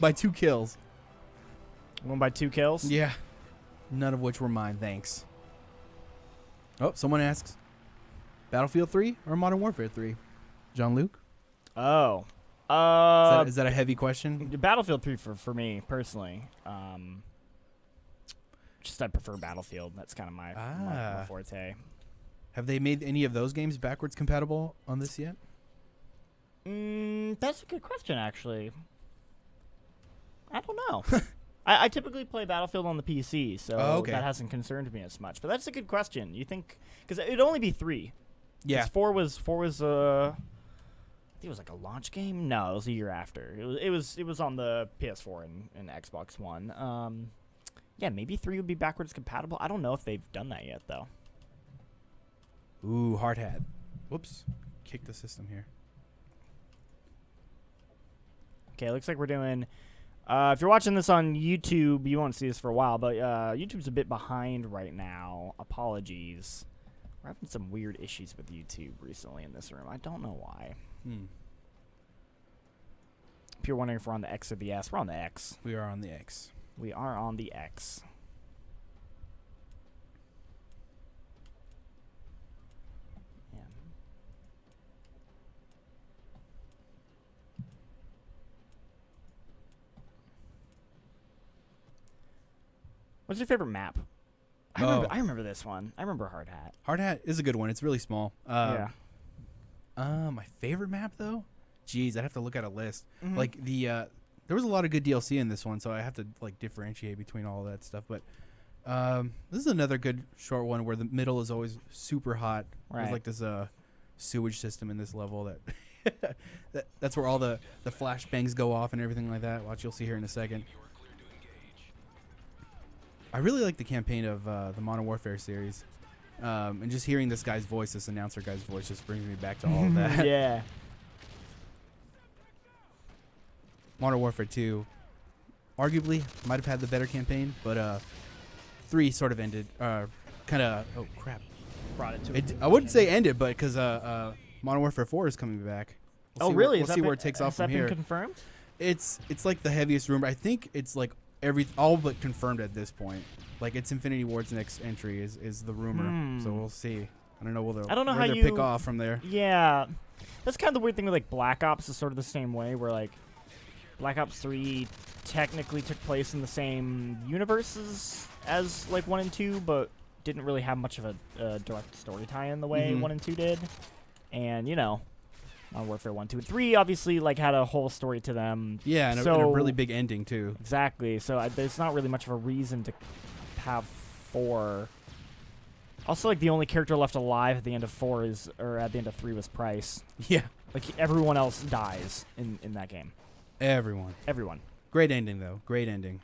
by 2 kills. Won by 2 kills? Yeah. None of which were mine, thanks. Oh, someone asks, Battlefield 3 or Modern Warfare 3? Jean-Luc? Oh. Is that a heavy question? Battlefield 3 for me, personally. Just I prefer Battlefield. That's kind of my forte. Have they made any of those games backwards compatible on this yet? That's a good question, actually. I don't know. I typically play Battlefield on the PC, so that hasn't concerned me as much. But that's a good question. You think... Because it'd only be 3. Yeah. 4 was I think it was like a launch game? No, it was a year after. It was on the PS4 and Xbox One. Yeah, maybe 3 would be backwards compatible. I don't know if they've done that yet, though. Ooh, hard hat. Whoops. Kick the system here. Okay, looks like we're doing... if you're watching this on YouTube, you won't see this for a while, but YouTube's a bit behind right now. Apologies. We're having some weird issues with YouTube recently in this room. I don't know why. If you're wondering if we're on the X or the S, we're on the X. We are on the X. We are on the X. Yeah. What's your favorite map? I remember this one. I remember Hard Hat. Hard Hat is a good one. It's really small. Yeah. My favorite map, though? Jeez, I'd have to look at a list. Like, there was a lot of good DLC in this one, so I have to, like, differentiate between all of that stuff. But this is another good short one where the middle is always super hot. Right. There's, like, this sewage system in this level that... that's where all the flashbangs go off and everything like that. Watch, you'll see here in a second. I really like the campaign of the Modern Warfare series. And just hearing this guy's voice, this announcer guy's voice, just brings me back to all of that. Yeah. Modern Warfare 2, arguably, might have had the better campaign, but 3 sort of ended, kind of, oh, crap. Brought it to I wouldn't say ended, but because Modern Warfare 4 is coming back. Really? We'll see where it takes off from here. Has that been confirmed? It's like the heaviest rumor. I think it's like all but confirmed at this point. Like, it's Infinity Ward's next entry is the rumor. So we'll see. I don't know where they'll pick off from there. Yeah. That's kind of the weird thing with, like, Black Ops is sort of the same way, where, like, Black Ops 3 technically took place in the same universes as, like, 1 and 2, but didn't really have much of a direct story tie-in the way 1 and 2 did. And, you know, Modern Warfare 1, 2, and 3 obviously, like, had a whole story to them. Yeah, and a really big ending, too. Exactly. So there's not really much of a reason to have 4. Also, like, the only character left alive at the end of 4 at the end of 3 was Price. Yeah. Like, everyone else dies in that game. Everyone. Great ending, though. Great ending.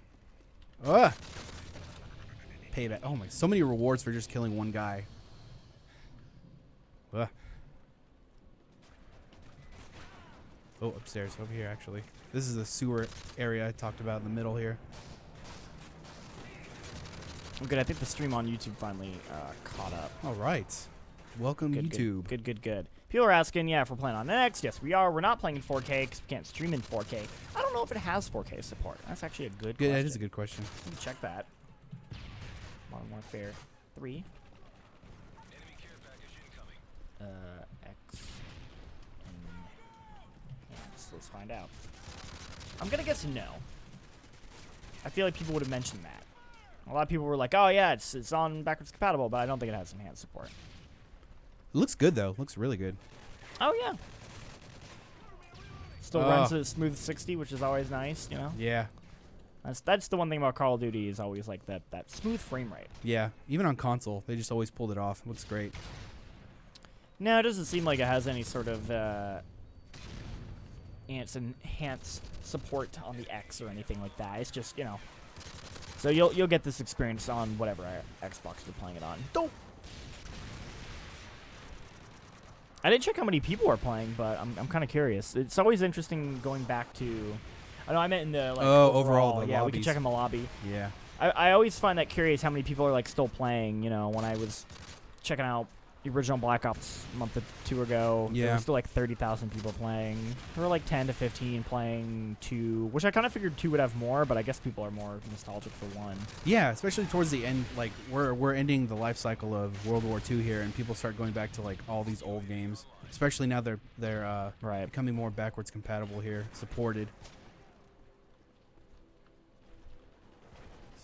Ugh. Payback. Oh, my. So many rewards for just killing one guy. Ugh. Oh, upstairs. Over here, actually. This is the sewer area I talked about in the middle here. Good. I think the stream on YouTube finally caught up. All right. Welcome, YouTube. Good. People are asking, if we're playing on X. Yes, we are. We're not playing in 4K because we can't stream in 4K. I don't know if it has 4K support. That's actually a good question. That is a good question. Let me check that. Modern Warfare 3. X. Let's find out. I'm going to guess no. I feel like people would have mentioned that. A lot of people were like, oh, yeah, it's on backwards compatible, but I don't think it has enhanced support. It looks good, though. Looks really good. Oh, yeah. Still runs at smooth 60, which is always nice, you know? Yeah. That's the one thing about Call of Duty is always like that smooth frame rate. Yeah. Even on console, they just always pulled it off. It looks great. No, it doesn't seem like it has any sort of enhanced support on the X or anything like that. It's just, you know. So you'll get this experience on whatever Xbox you're playing it on. Don't. I didn't check how many people are playing, but I'm kind of curious. It's always interesting going back to. I know I meant in the like. Overall the yeah, lobbies. We can check in the lobby. Yeah. I always find that curious how many people are like still playing. You know, when I was checking out the original Black Ops a month or two ago, there Yeah. were still like 30,000 people playing. There were like 10 to 15 playing 2, which I kind of figured 2 would have more, but I guess people are more nostalgic for 1. Yeah, especially towards the end. Like we're ending the life cycle of World War II here, and people start going back to like all these old games. Especially now they're Right. becoming more backwards compatible here, supported.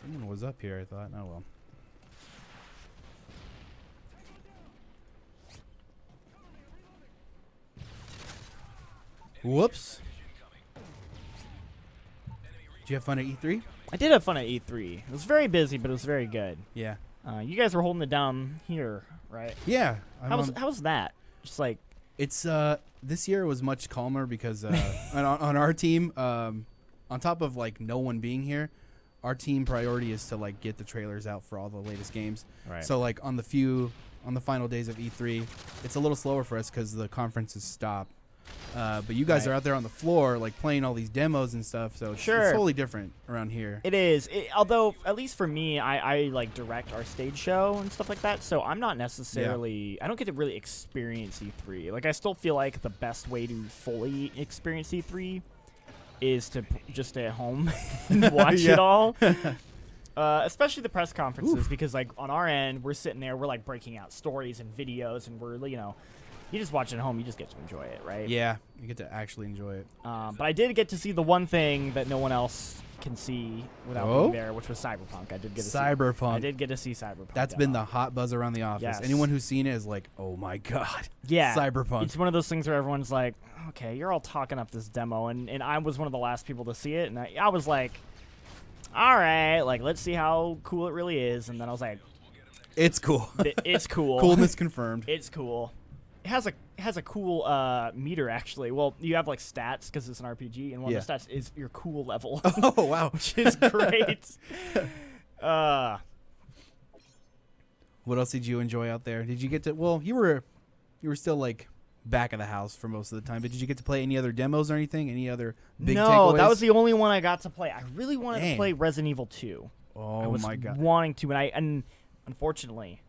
Someone was up here, I thought. Oh well. Whoops. Did you have fun at E3? I did have fun at E3. It was very busy, but it was very good. Yeah. You guys were holding it down here, right? Yeah. How was that? Just like It's this year was much calmer because on our team, on top of like no one being here, our team priority is to like get the trailers out for all the latest games. right. So like on the final days of E3, it's a little slower for us because the conferences stop. But you guys Right. are out there on the floor like playing all these demos and stuff. So it's Sure. totally different around here. It is. Although, at least for me, I like direct our stage show and stuff like that. So I'm not necessarily. I don't get to really experience E3. Like I still feel like the best way to fully experience E3 is to just stay at home and watch Yeah. it all. Especially the press conferences, because like on our end, we're sitting there, we're like breaking out stories and videos, and we're you just watch it at home, you just get to enjoy it, right? Yeah, you get to actually enjoy it. But I did get to see the one thing that no one else can see without Oh? being there, which was Cyberpunk. I did get to Cyberpunk. I did get to see Cyberpunk. That's been the hot buzz around the office. Yes. Anyone who's seen it is like, oh my god. yeah. Cyberpunk. It's one of those things where everyone's like, okay, you're all talking up this demo, and I was one of the last people to see it, and I was like, all right, like let's see how cool it really is, and then I was like, It's cool. it's cool. Coolness confirmed. It's cool. It has a cool meter actually. Well, you have like stats because it's an RPG, and one of the stats is your cool level. Oh wow. Which is great. What else did you enjoy out there? Did you get to? Well, you were still like back of the house for most of the time. But did you get to play any other demos or anything? Any other big No, takeaways? that was the only one I got to play. I really wanted to Dang. play Resident Evil 2. I Oh was my god. wanting to, and unfortunately,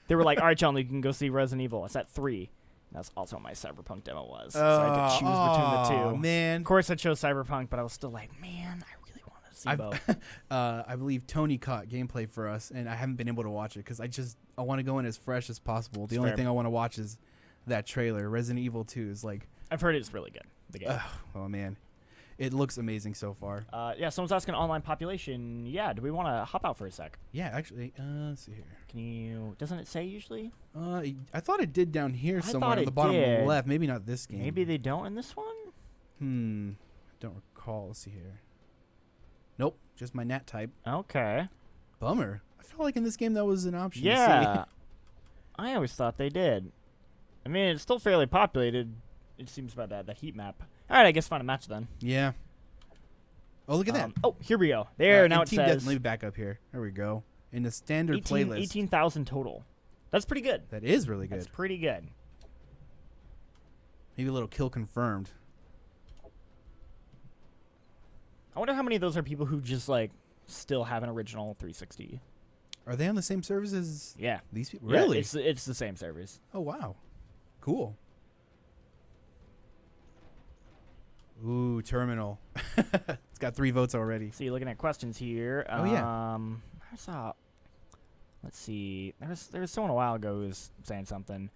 they were like, "All right, Jean-Luc, you can go see Resident Evil. It's at 3." That's also what my Cyberpunk demo was. So I had to choose between the two. Oh man. Of course, I chose Cyberpunk, but I was still like, man, I really want to see both. I believe Tony caught gameplay for us, and I haven't been able to watch it because I want to go in as fresh as possible. The only fair. thing I want to watch is that trailer. Resident Evil 2 is like, I've heard it's really good. The game. oh man, it looks amazing so far. Yeah, someone's asking online population. Yeah, do we want to hop out for a sec? Yeah, actually, let's see here. Can you? Doesn't it say usually? I thought it did down here somewhere thought at the it bottom did. left. Maybe not this game. Maybe they don't in this one. Don't recall. Let's see here. Nope, just my nat type. Okay. Bummer. I felt like in this game that was an option. to Yeah. see. I always thought they did. I mean, it's still fairly populated. It seems by that heat map. All right, I guess find a match then. Yeah. Oh, look at that. Oh, here we go. There, now in it Team says Let me back up here. There we go. In the standard 18 playlist. 18,000 total. That's pretty good. That is really good. That's pretty good. Maybe a little kill confirmed. I wonder how many of those are people who just like still have an original 360. Are they on the same servers as Yeah. these people? Yeah, Really? it's the same servers. Oh, wow. Cool. Ooh, Terminal. It's got 3 votes already. So you're looking at questions here. Oh, yeah. I saw. Let's see. There was someone a while ago who was saying something.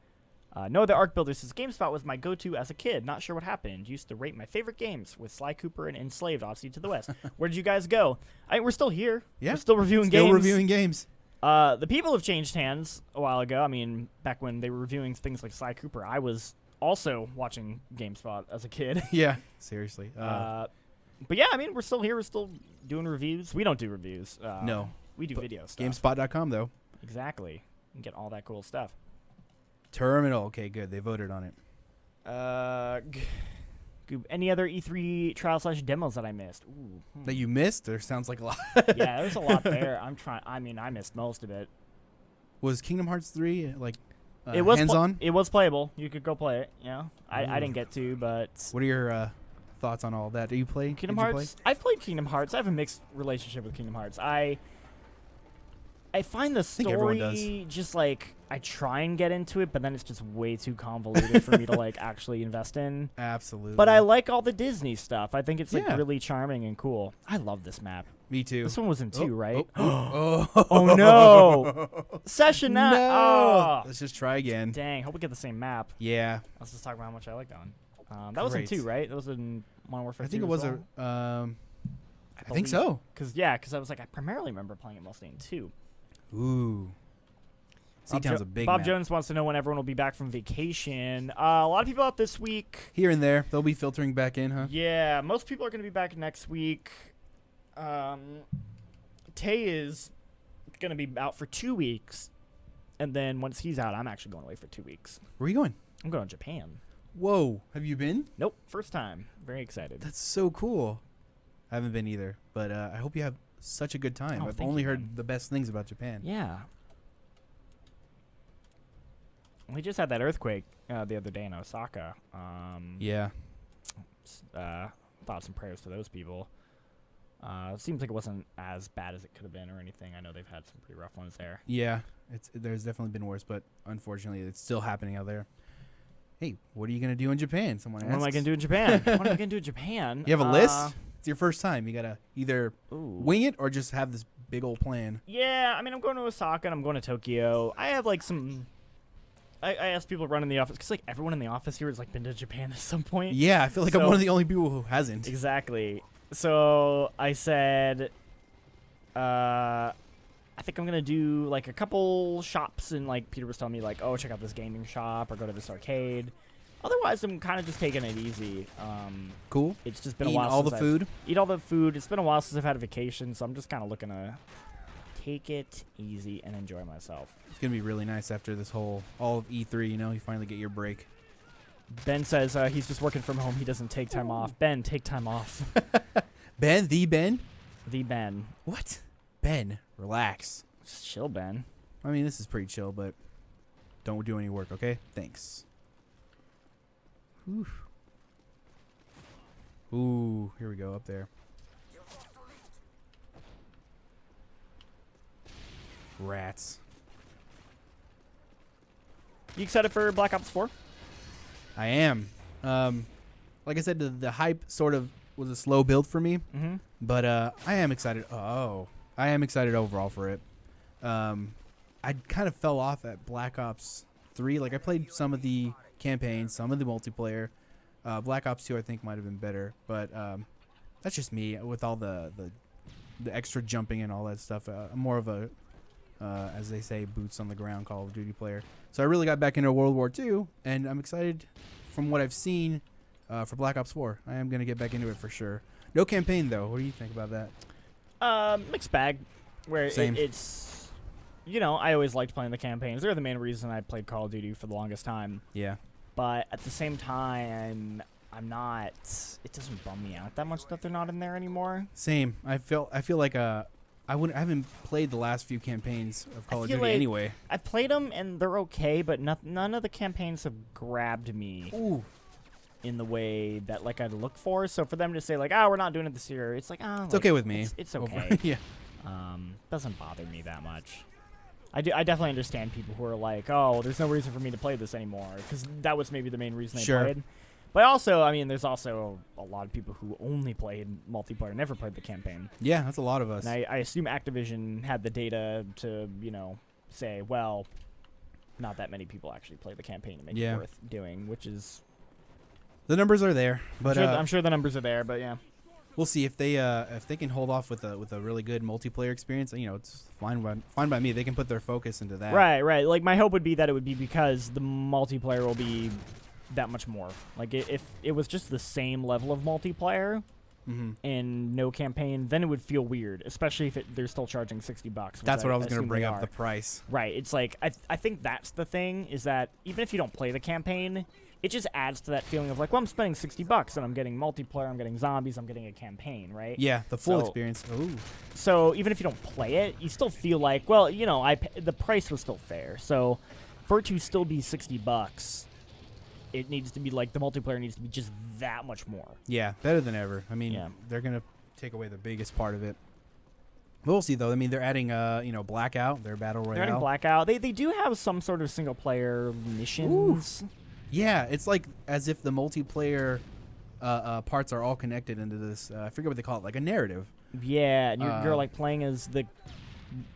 No, the Arc Builder says GameSpot was my go-to as a kid. Not sure what happened. Used to rate my favorite games with Sly Cooper and Enslaved, Odyssey to the West. Where did you guys go? We're still here. Yeah. We're still reviewing Still games. reviewing games. The people have changed hands a while ago. I mean, back when they were reviewing things like Sly Cooper, I was also watching GameSpot as a kid. Yeah. Seriously. But yeah, I mean, we're still here. We're still doing reviews. We don't do reviews. No. We do But video stuff. GameSpot.com, though. Exactly. You can get all that cool stuff. Terminal. Okay, good. They voted on it. Any other E3 trial/demos that I missed? Ooh. That you missed? There sounds like a lot. Yeah, there's a lot there. I mean, I missed most of it. Was Kingdom Hearts 3 like It was hands-on? It was playable. You could go play it. Yeah. I didn't get to, but What are your thoughts on all that? Do you play Kingdom Did you Hearts. I've played Kingdom Hearts. I have a mixed relationship with Kingdom Hearts. I find the think everyone story just like I try and get into it, but then it's just way too convoluted for me to like actually invest in. Absolutely. But I like all the Disney stuff. I think it's like Yeah. really charming and cool. I love this map. Me too. This one was in 2, right? Oh, Oh no! Session no. that. Oh. Let's just try again. Dang, hope we get the same map. Yeah. Let's just talk about how much I like that one. That was in Great. 2, right? That was in Modern Warfare 2 I think it as was well? I think so. Because I was like, I primarily remember playing it mostly in 2. Ooh. Seatown's a big Bob map. Jones wants to know when everyone will be back from vacation. A lot of people out this week. Here and there. They'll be filtering back in, huh? Yeah, most people are going to be back next week. Tay is going to be out for 2 weeks. And then once he's out, I'm actually going away for 2 weeks. Where are you going? I'm going to Japan. Whoa. Have you been? Nope, first time. Very excited. That's so cool. I haven't been either, but I hope you have such a good time. Oh, I've thank only you, heard man. the best things about Japan. Yeah. We just had that earthquake the other day in Osaka. Yeah. Thoughts and prayers to those people. It seems like it wasn't as bad as it could have been or anything. I know they've had some pretty rough ones there. Yeah. There's definitely been worse, but unfortunately, it's still happening out there. Hey, what are you going to do in Japan? Someone asks. What am I going to do in Japan? What am I going to do in Japan? You have a list? It's your first time. You got to either Ooh. wing it or just have this big old plan. Yeah, I mean, I'm going to Osaka and I'm going to Tokyo. I have like some... I asked people running the office, because like everyone in the office here has like been to Japan at some point. Yeah, I feel like I'm So- one of the only people who hasn't. Exactly. So I said, I think I'm going to do like a couple shops, and like Peter was telling me like, oh, check out this gaming shop or go to this arcade. Otherwise, I'm kind of just taking it easy. Cool. It's just been Eating a while all since the I've- food. Eat all the food. It's been a while since I've had a vacation, so I'm just kind of looking to take it easy and enjoy myself. It's going to be really nice after this all of E3, you finally get your break. Ben says he's just working from home. He doesn't take time off. Ben, take time off. Ben? The Ben? The Ben. What? Ben, relax. Just chill, Ben. I mean, this is pretty chill, but don't do any work, okay? Thanks. Oof. Ooh, here we go, up there. Rats. You excited for Black Ops 4? I am. Like I said, the hype sort of was a slow build for me, Mm-hmm. but I am excited. Oh, I am excited overall for it. I kind of fell off at Black Ops 3. Like I played some of the campaigns, some of the multiplayer. Black Ops 2 I think might have been better, but that's just me with all the extra jumping and all that stuff. I'm more of a as they say, boots on the ground Call of Duty player. So I really got back into World War II, and I'm excited from what I've seen for Black Ops 4. I am going to get back into it for sure. No campaign, though. What do you think about that? Mixed bag. Where Same. It's, I always liked playing the campaigns. They're the main reason I played Call of Duty for the longest time. Yeah. But at the same time, I'm not. It doesn't bum me out that much that they're not in there anymore. Same. I feel like I haven't played the last few campaigns of Call of feel Duty like anyway. I've played them and they're okay, but none of the campaigns have grabbed me Ooh. in the way that like I'd look for. So for them to say like, we're not doing it this year, it's like, It's okay with me. It's okay. Yeah. Doesn't bother me that much. I definitely understand people who are like, oh, there's no reason for me to play this anymore, because that was maybe the main reason they Sure. played. But also, I mean, there's also a lot of people who only played multiplayer, never played the campaign. Yeah, that's a lot of us. And I assume Activision had the data to, say, well, not that many people actually play the campaign to make Yeah. it worth doing, which is... The numbers are there, but I'm sure the numbers are there, but yeah. we'll see if they can hold off with a really good multiplayer experience. It's fine by me. They can put their focus into that. Right. Like, my hope would be that it would be because the multiplayer will be that much more. Like, if it was just the same level of multiplayer Mm-hmm. and no campaign, then it would feel weird, especially if they're still charging $60. That's what I was going to assume bring they up, are. the price. Right. It's like, I think that's the thing, is that even if you don't play the campaign, it just adds to that feeling of like, well, I'm spending $60 and I'm getting multiplayer, I'm getting zombies, I'm getting a campaign, right? Yeah, the full So- experience. Ooh. So even if you don't play it, you still feel like, well, the price was still fair. So for it to still be $60, it needs to be like, the multiplayer needs to be just that much more. Yeah, better than ever. I mean, Yeah. they're going to take away the biggest part of it. We'll see though. I mean, they're adding Blackout, their battle royale. They're adding Blackout. They do have some sort of single player missions. Ooh. Yeah, it's like as if the multiplayer parts are all connected into this. I forget what they call it, like a narrative. Yeah, and you're like playing as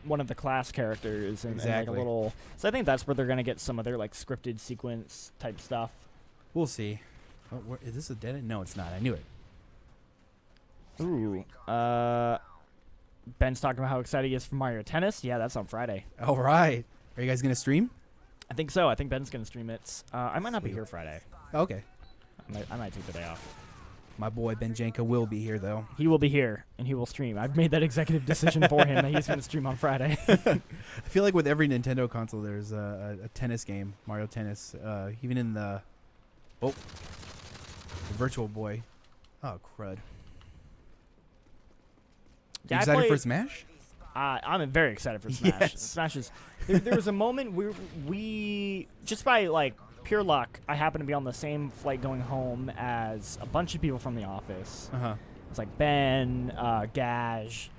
one of the class characters and like a little. So I think that's where they're gonna get some of their like scripted sequence type stuff. We'll see. Oh, is this a dead end? No, it's not. I knew it. Ooh. Ben's talking about how excited he is for Mario Tennis. Yeah, that's on Friday. All right. Are you guys gonna stream? I think so. I think Ben's gonna stream it. I might not be here Friday. Okay. I might take the day off. My boy Ben Janka will be here though. He will be here and he will stream. I've made that executive decision for him that he's gonna stream on Friday. I feel like with every Nintendo console, there's a tennis game, Mario Tennis. Even in the Virtual Boy. Oh crud. You excited for Smash? I'm very excited for Smash. Yes. Smash is. There was a moment where we just by like pure luck, I happened to be on the same flight going home as a bunch of people from the office. Uh-huh. It's like Ben, Gage,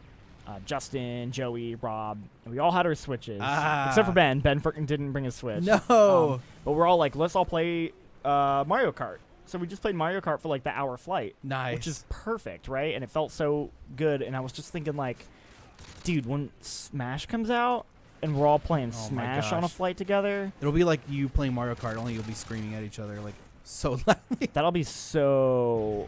Justin, Joey, Rob, and we all had our Switches. Except for Ben. Ben didn't bring his Switch. No. But we're all like, let's all play Mario Kart. So we just played Mario Kart for like the hour flight. Nice. Which is perfect, right? And it felt so good. And I was just thinking like, dude, when Smash comes out and we're all playing Smash on a flight together. It'll be like you playing Mario Kart, only you'll be screaming at each other like so loudly. That'll be so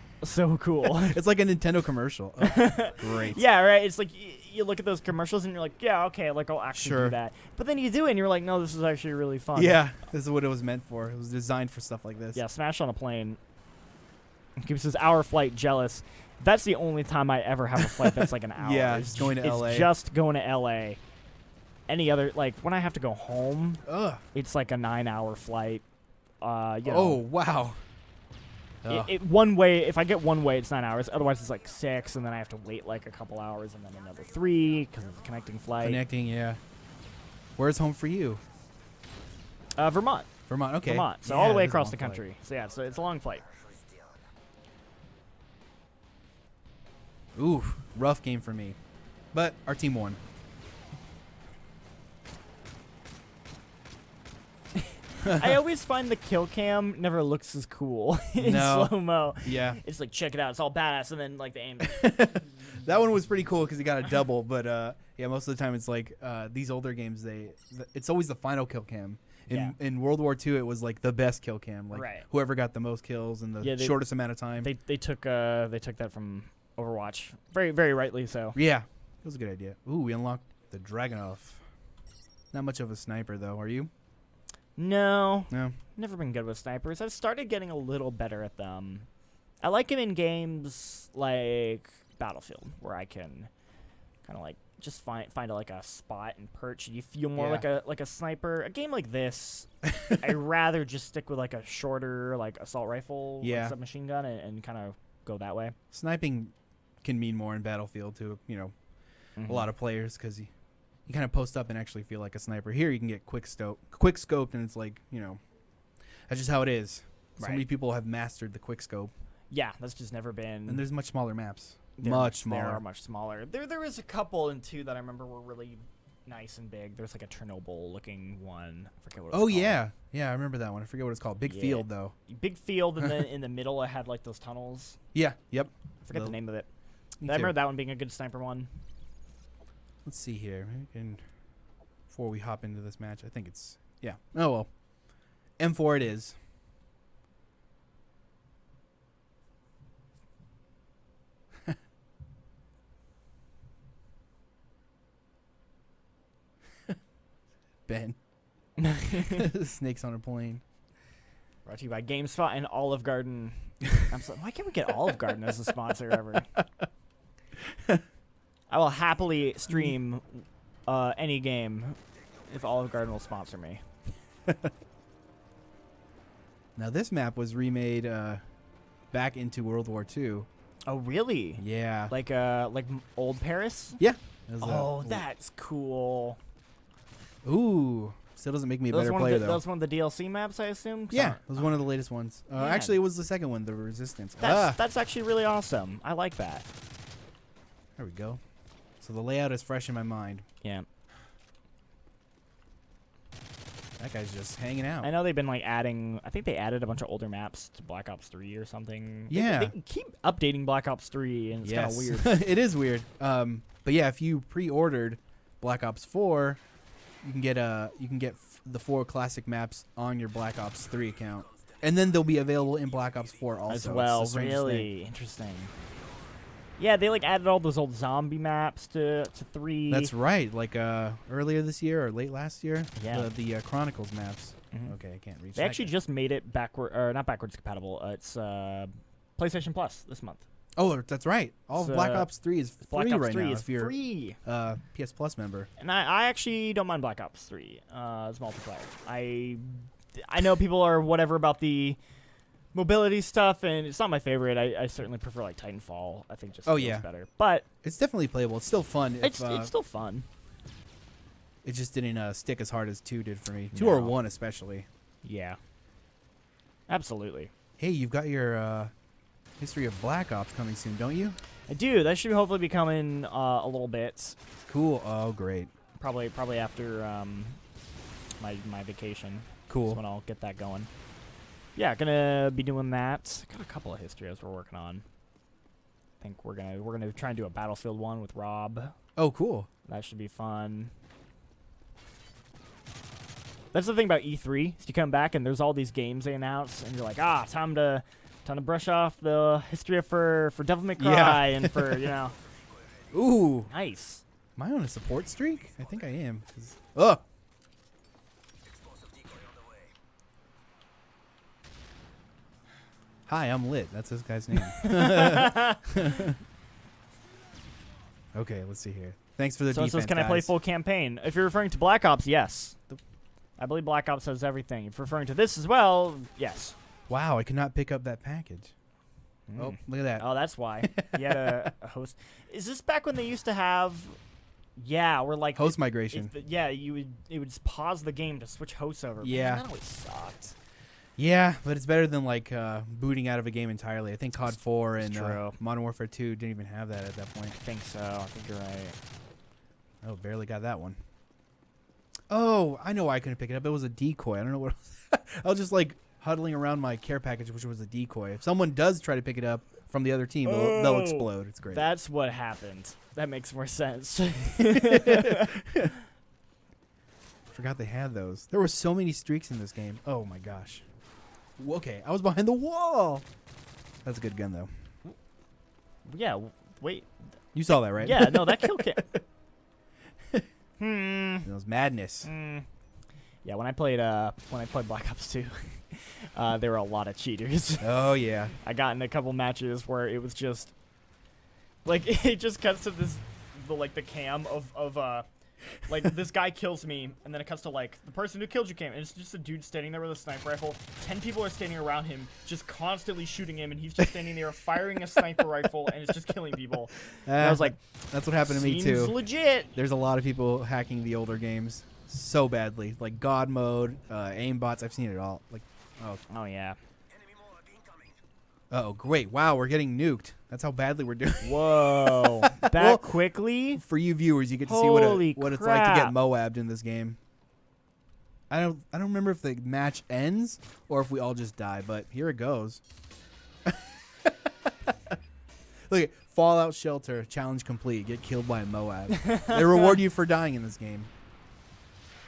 cool. It's like a Nintendo commercial. Oh, great. Yeah, right. It's like you look at those commercials and you're like, yeah, okay, like I'll actually do that. But then you do it and you're like, no, this is actually really fun. Yeah, this is what it was meant for. It was designed for stuff like this. Yeah, Smash on a plane. Keeps his hour flight jealous. That's the only time I ever have a flight that's like an hour. Yeah, it's going to LA. It's just going to LA. Any other, like when I have to go home, it's like a 9-hour flight. Oh, wow. One way, if I get one way, it's 9 hours. Otherwise, it's like 6, and then I have to wait like a couple hours, and then another 3 because it's a connecting flight. Connecting, yeah. Where's home for you? Vermont. Vermont, okay. Vermont. So all the way across the country. So yeah, it's a long flight. Ooh, rough game for me. But our team won. I always find the kill cam never looks as cool in slow-mo. Yeah. It's like, check it out. It's all badass. And then, like, the aim. That one was pretty cool because he got a double. But, yeah, most of the time it's like these older games, it's always the final kill cam. In World War II, it was like the best kill cam. Like whoever got the most kills in the shortest amount of time. They took that from Overwatch. Very, very rightly so. Yeah. It was a good idea. Ooh, we unlocked the Dragunov. Not much of a sniper, though. Are you? No. No. Never been good with snipers. I've started getting a little better at them. I like them in games like Battlefield, where I can kind of like just find like a spot and perch. You feel more like a sniper. A game like this, I'd rather just stick with like a shorter like assault rifle, like submachine gun, and kind of go that way. Sniping can mean more in Battlefield to a lot of players because you kind of post up and actually feel like a sniper. Here you can get quick scoped, and it's like, that's just how it is. So many people have mastered the quick scope. Yeah, that's just never been. And there's much smaller maps. Much smaller. They are much smaller. There was a couple in 2 that I remember were really nice and big. There's like a Chernobyl-looking one. I forget what it was called. Yeah. Yeah, I remember that one. I forget what it's called. Big field, though. Big field, and then in the middle it had like those tunnels. Yeah, yep. I forget the name of it. I remember that one being a good sniper one. Let's see here. Before we hop into this match, I think it's... Yeah. Oh, well. M4 it is. Ben. Snakes on a plane. Brought to you by GameSpot and Olive Garden. I'm sorry, why can't we get Olive Garden as a sponsor ever? I will happily stream any game if Olive Garden will sponsor me. Now this map was remade back into World War II. Oh really? Yeah. Like old Paris? Yeah. That's cool. Ooh. Still doesn't make me a better player, though. That was one of the DLC maps, I assume? Yeah, it was one of the latest ones. Actually, it was the second one, the Resistance. That's actually really awesome. I like that. There we go. So the layout is fresh in my mind. Yeah. That guy's just hanging out. I know they've been like adding. I think they added a bunch of older maps to Black Ops 3 or something. Yeah. They keep updating Black Ops 3, and it's kind of weird. It is weird. But yeah, if you pre-ordered Black Ops 4, you can get the 4 classic maps on your Black Ops 3 account, and then they'll be available in Black Ops 4 also. As well, really interesting. Yeah, they like added all those old zombie maps to 3. That's right. Like earlier this year or late last year. Yeah. The Chronicles maps. Mhm. Okay, I can't reach. They actually just made it not backwards compatible. It's PlayStation Plus this month. Oh, that's right. All of Black Ops 3 is free Black Ops right 3 now is if you're free. PS Plus member. And I actually don't mind Black Ops 3 as multiplayer. I know people are whatever about the mobility stuff, and it's not my favorite. I certainly prefer like Titanfall. I think just feels better. But It's definitely playable. It's still fun. it's still fun. It just didn't stick as hard as 2 did for me. 2 No. or 1 especially. Yeah. Absolutely. Hey, you've got your History of Black Ops coming soon, don't you? I do. That should hopefully be coming a little bit. Cool. Oh, great. Probably after my vacation. Cool. That's when I'll get that going. Yeah, gonna be doing that. Got a couple of histories we're working on. I think we're gonna try and do a Battlefield one with Rob. Oh, cool. That should be fun. That's the thing about E3. Is you come back and there's all these games they announce, and you're like, time to brush off the history for Devil May Cry and for Ooh. Nice. Am I on a support streak? I think I am. Oh. Hi, I'm Lit. That's this guy's name. Okay, let's see here. Thanks for the defense, So it says, can I play guys. full campaign? If you're referring to Black Ops, yes. I believe Black Ops has everything. If you're referring to this as well, yes. Wow, I could not pick up that package. Oh, look at that. Oh, that's why. You had a host. Is this back when they used to have... Yeah, we're like... Host migration. It would just pause the game to switch hosts over. Yeah. Man, that always sucked. Yeah, but it's better than like booting out of a game entirely. I think COD 4 and true. Modern Warfare 2 didn't even have that at that point. I think so. I think you're right. Oh, barely got that one. Oh, I know why I couldn't pick it up. It was a decoy. I don't know what I was just like huddling around my care package, which was a decoy. If someone does try to pick it up from the other team, they'll explode. It's great. That's what happened. That makes more sense. Forgot they had those. There were so many streaks in this game. Oh my gosh. Okay, I was behind the wall. That's a good gun though. Yeah, wait. You saw that, right? Yeah, no, that kill cam. It was madness. Yeah, when I played Black Ops 2, there were a lot of cheaters. Oh yeah. I got in a couple matches where it was just like it just cuts to the cam of like this guy kills me, and then it cuts to like the person who killed you cam, and it's just a dude standing there with a sniper rifle. 10 people are standing around him, just constantly shooting him, and he's just standing there firing a sniper rifle, and it's just killing people. And I was like, that's what happened to me too. seems legit. There's a lot of people hacking the older games so badly, like God mode, aimbots. I've seen it all. Like, Oh yeah. oh, great! Wow, we're getting nuked. That's how badly we're doing. Whoa. That quickly? For you viewers, you get to see what Holy it's like to get crap. Moabbed in this game. I don't remember if the match ends or if we all just die, but here it goes. Look at Fallout Shelter challenge complete. Get killed by a Moab. They reward you for dying in this game.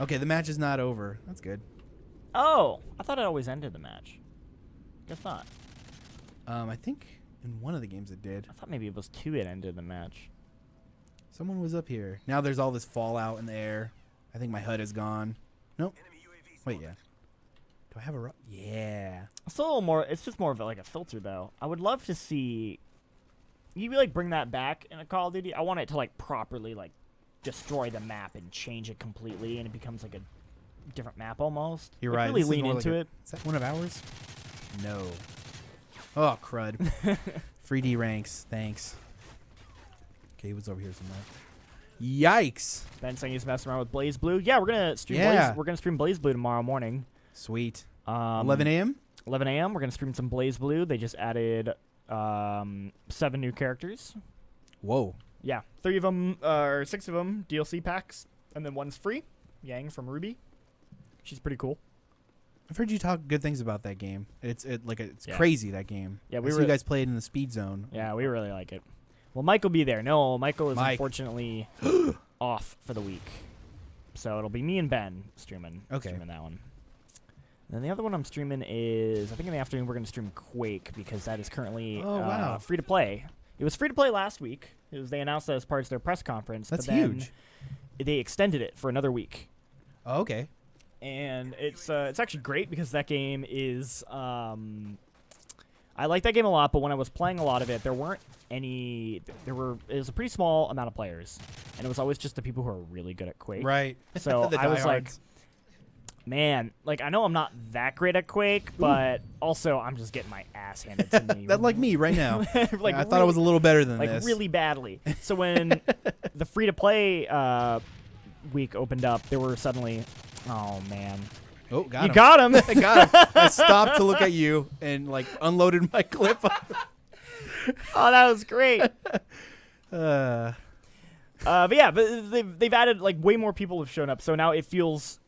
Okay, the match is not over. That's good. Oh, I thought it always ended the match. Guess not. I think in one of the games it did. I thought maybe it was 2 it ended the match. Someone was up here. Now there's all this fallout in the air. I think my HUD is gone. Nope. Wait, yeah. Do I have a... Yeah. It's a little more... It's just more of like a filter, though. I would love to see... You like bring that back in a Call of Duty? I want it to like properly like destroy the map and change it completely, and it becomes like a different map almost. You're like, right. Really This is lean more into like it. Is that one of ours? No. Oh, crud. Free D ranks. Thanks. Okay, he was over here somewhere. Yikes. Ben saying he's messing around with Blaze Blue. Yeah, we're gonna stream. Yeah. We're gonna stream Blaze Blue tomorrow morning. Sweet. 11 a.m. 11 a.m. We're gonna stream some Blaze Blue. They just added 7 new characters. Whoa. Yeah, 3 of them or 6 of them DLC packs, and then 1's free. Yang from Ruby. She's pretty cool. I've heard you talk good things about that game. It's crazy, that game. Yeah, I see you guys played in the speed zone. Yeah, we really like it. Well, Mike will be there. No, Michael is unfortunately off for the week. So it'll be me and Ben streaming that one. And then the other one I'm streaming is, I think in the afternoon we're going to stream Quake, because that is currently free to play. It was free to play last week. They announced that as part of their press conference. That's but then huge. They extended it for another week. Oh, okay. And it's actually great, because that game is I like that game a lot, but when I was playing a lot of it, it was a pretty small amount of players, and it was always just the people who are really good at Quake. Right. So I was like, man, like, I know I'm not that great at Quake, but also I'm just getting my ass handed to me. That like me right now. Like, I thought I was a little better than like this. really badly. So when the free to play week opened up, there were suddenly, oh man. Oh, got you him. got him. I got him. I stopped to look at you and like unloaded my clip. Oh, that was great. Uh, But yeah, but they've added, like, way more people have shown up, so now it feels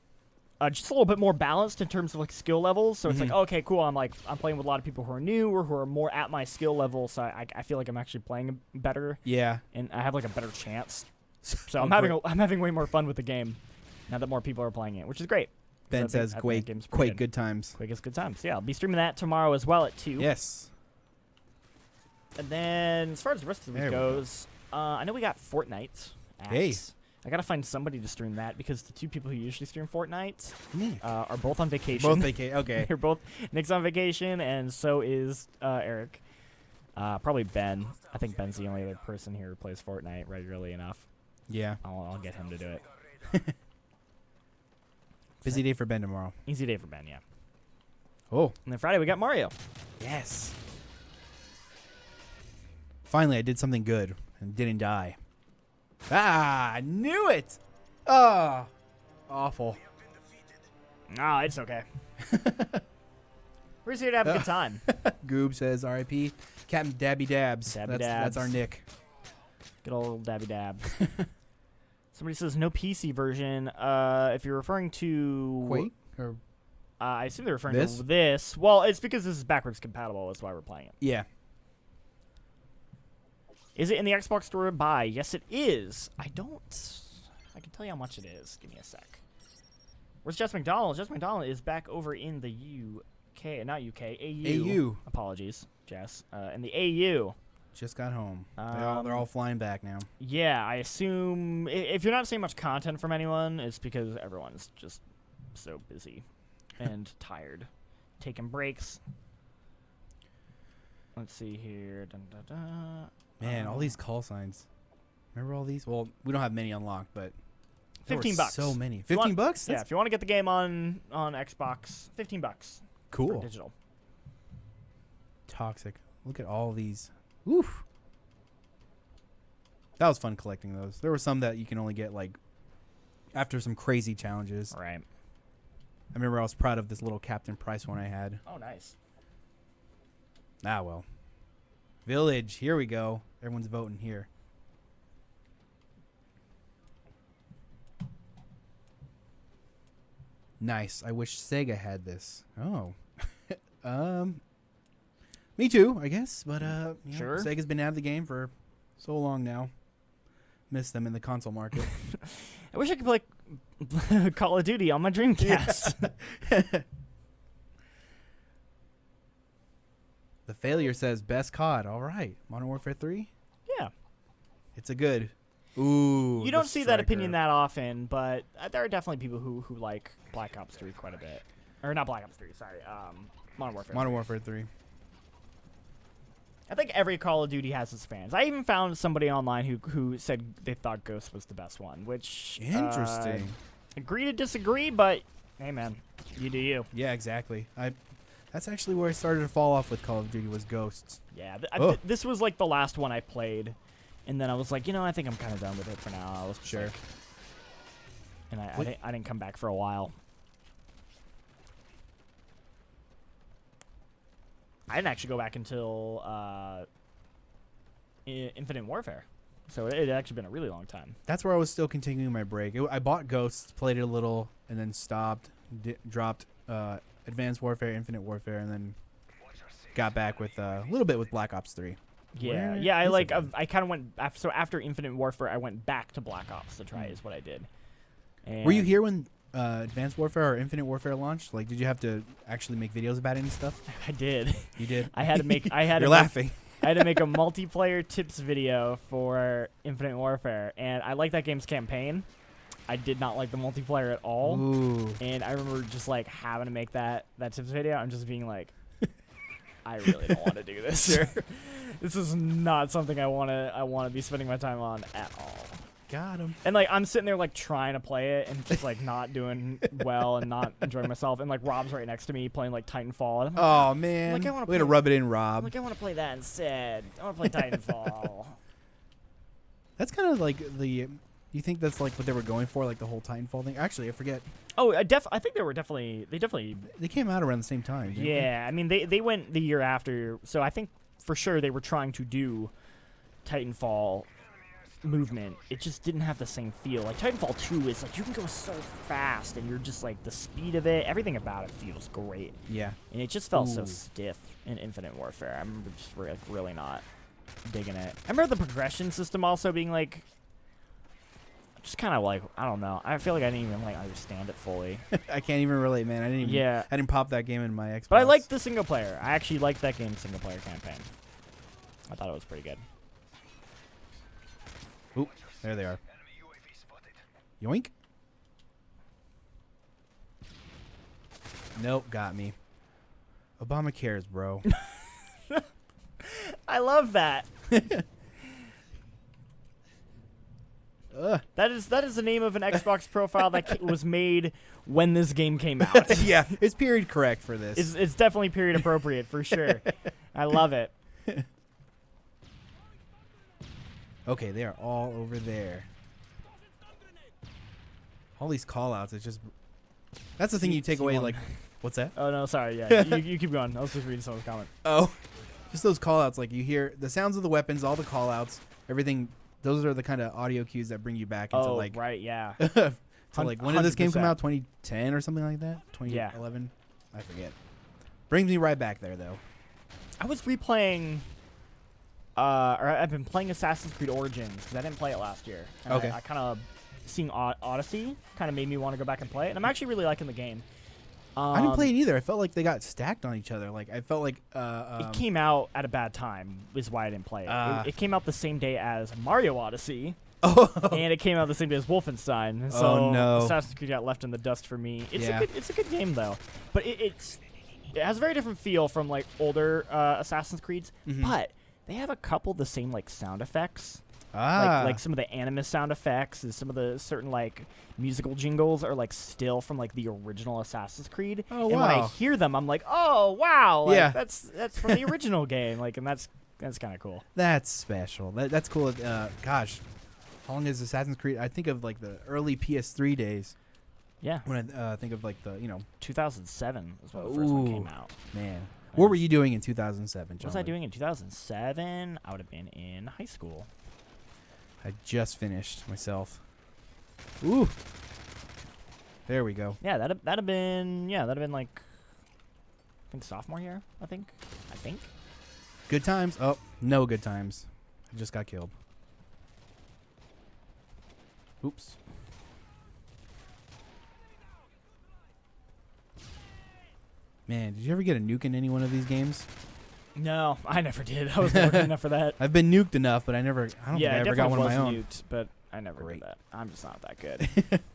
just a little bit more balanced in terms of, like, skill levels. So it's like, okay, cool. I'm playing with a lot of people who are new or who are more at my skill level, so I feel like I'm actually playing better. Yeah. And I have, like, a better chance. So I'm having way more fun with the game now that more people are playing it, which is great. Ben says Quake good times. Quake is good times. Yeah, I'll be streaming that tomorrow as well at 2. Yes. And then as far as the rest of the week goes, I know we got Fortnite. Hey. I gotta find somebody to stream that, because the 2 people who usually stream Fortnite are both on vacation. Both vacation. Okay. They're both. Nick's on vacation, and so is Eric. Probably Ben. I think Ben's the only other person here who plays Fortnite regularly enough. Yeah. I'll get him to do it. Busy day for Ben tomorrow. Easy day for Ben, yeah. Oh. And then Friday we got Mario. Yes. Finally, I did something good and didn't die. Ah, I knew it. Oh, awful. Ah, it's okay. We're just here to have a good time. Goob says R.I.P. Captain Dabby Dabs. Dabby That's Dabs. our Nick. Good old Dabby Dab. Somebody says no PC version. If you're referring to Quake? Or I assume they're referring this? to this. Well, it's because this is backwards compatible. That's why we're playing it. yeah. Is it in the Xbox store to buy? Yes, it is. I can tell you how much it is. Give me a sec. Where's Jess McDonald? Jess McDonald is back over in the UK. Not UK. AU. Apologies, Jess. In the AU. Just got home. They're all flying back now. Yeah, I assume if you're not seeing much content from anyone, it's because everyone's just so busy and tired, taking breaks. Let's see here. Dun, dun, dun. Man, all these call signs. Remember all these? Well, we don't have many unlocked, but $15. So many. $15? Yeah, if you want to get the game on Xbox, $15. Cool. For digital. Toxic. Look at all these. Oof. That was fun collecting those. There were some that you can only get like after some crazy challenges. Right. I remember I was proud of this little Captain Price one I had. Oh, nice. Ah, well. Village. Here we go. Everyone's voting here. Nice. I wish Sega had this. Oh. Me too, I guess. But Sure. Sega's been out of the game for so long now. Miss them in the console market. I wish I could play Call of Duty on my Dreamcast. The failure says best COD. All right. Modern Warfare 3? Yeah. It's a good. Ooh. You don't see that opinion that often, but there are definitely people who like Black Ops 3 quite a bit. Or not Black Ops 3, sorry. Modern Warfare 3. Modern Warfare 3. I think every Call of Duty has its fans. I even found somebody online who said they thought Ghost was the best one, which... Interesting. Agree to disagree, but hey, man, you do you. Yeah, exactly. That's actually where I started to fall off with Call of Duty was Ghosts. Yeah, this was like the last one I played, and then I was like, I think I'm kind of done with it for now. I was just Sure. And I didn't come back for a while. I didn't actually go back until Infinite Warfare. So it had actually been a really long time. That's where I was still continuing my break. I bought Ghosts, played it a little, and then stopped. Dropped Advanced Warfare, Infinite Warfare, and then got back with a little bit with Black Ops 3. Yeah, Where yeah. is it I kind of went after Infinite Warfare. I went back to Black Ops to try. Is what I did. And Were you here when Advanced Warfare or Infinite Warfare launched? Like, did you have to actually make videos about it and stuff? I did. You did. I had to make. I had. You're to laughing. I had to make a multiplayer tips video for Infinite Warfare, and I like that game's campaign. I did not like the multiplayer at all. Ooh. And I remember just like having to make that tips video and just being like, I really don't want to do this. Sure. This is not something I want to be spending my time on at all. Got him. And like I'm sitting there like trying to play it and just like not doing well and not enjoying myself. And like Rob's right next to me playing like Titanfall. And I'm like, Oh man. like, I wanna Way to play- rub it in, Rob. like I want to play that instead. I want to play Titanfall. That's kind of like the. You think that's like what they were going for, like the whole Titanfall thing? Actually, I forget. Oh, I think they definitely. They came out around the same time. Didn't Yeah, I mean they went the year after, so I think for sure they were trying to do Titanfall movement. It just didn't have the same feel. Like Titanfall 2 is like you can go so fast and you're just like the speed of it, everything about it feels great. they? Yeah. And it just felt so Ooh. stiff in Infinite Warfare. I remember just really not digging it. I remember the progression system also being like just kind of like, I don't know. I feel like I didn't even like understand it fully. I can't even relate, man. I didn't even. Yeah. I didn't pop that game in my Xbox. But I liked the single player. I actually liked that game's single player campaign. I thought it was pretty good. Oop, there they are. Yoink. Nope, got me. Obama cares, bro. I love that. That is the name of an Xbox profile that was made when this game came out. Yeah, it's period correct for this. It's definitely period appropriate for sure. I love it. Okay, they are all over there. All these call-outs, it's just... That's the thing you take away, C1. like... What's that? Oh no, sorry. Yeah, you keep going. I was just reading someone's comment. Oh. Just those call-outs, like you hear the sounds of the weapons, all the call-outs, everything... Those are the kind of audio cues that bring you back into, like... right, yeah. to, like, when did this game come 100%. out? 2010 or something like that? 2011? I forget. Brings me right back there, though. I was replaying... or I've been playing Assassin's Creed Origins because I didn't play it last year. And Okay. I kind of seeing Odyssey kind of made me want to go back and play it, and I'm actually really liking the game. I didn't play it either. I felt like they got stacked on each other. Like I felt like It came out at a bad time, is why I didn't play it. It came out the same day as Mario Odyssey, oh and it came out the same day as Wolfenstein. So Oh, no. Assassin's Creed got left in the dust for me. Yeah. It's a good game though, but it has a very different feel from like older Assassin's Creeds, Mhm. but they have a couple of the same like sound effects. ah Like some of the Animus sound effects and some of the certain like musical jingles are like still from like the original Assassin's Creed. Oh, and when I wow. hear them, I'm like, oh wow, like, Yeah. that's from the original game. Like, and that's kind of cool. that's special. That's cool. Gosh, how long is Assassin's Creed? I think of like the early PS3 days Yeah, when I think of like the 2007 is when the first one came Ooh. out. man. What were you doing in 2007? What was I doing in 2007? I would have been in high school. I just finished myself. Ooh. There we go. Yeah, that'd have been like I think sophomore year. I think. Good times. Oh, no good times. I just got killed. Oops. Man, did you ever get a nuke in any one of these games? No, I never did. I was never good enough for that. I've been nuked enough, but I don't think I ever got one of my own. Nuked, but I never Great. did that. I'm just not that good.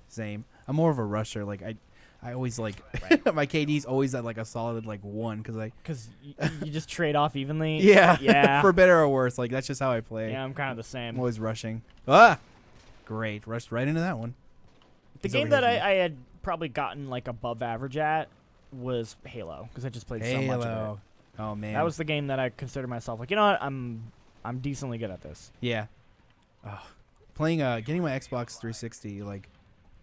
Same. I'm more of a rusher. Like I always like my KD's always at like a solid like 1 because Because you just trade off evenly. yeah Yeah. for better or worse. Like that's just how I play. Yeah, I'm kind of the I'm same. always rushing. Ah, great. Rushed right into that one. The He's game over that here for I had probably gotten like above average at was Halo because I just played so much of Halo. it. Oh man. That was the game that I considered myself like, you know what, I'm decently good at this. yeah. Oh, playing getting my Xbox 360 like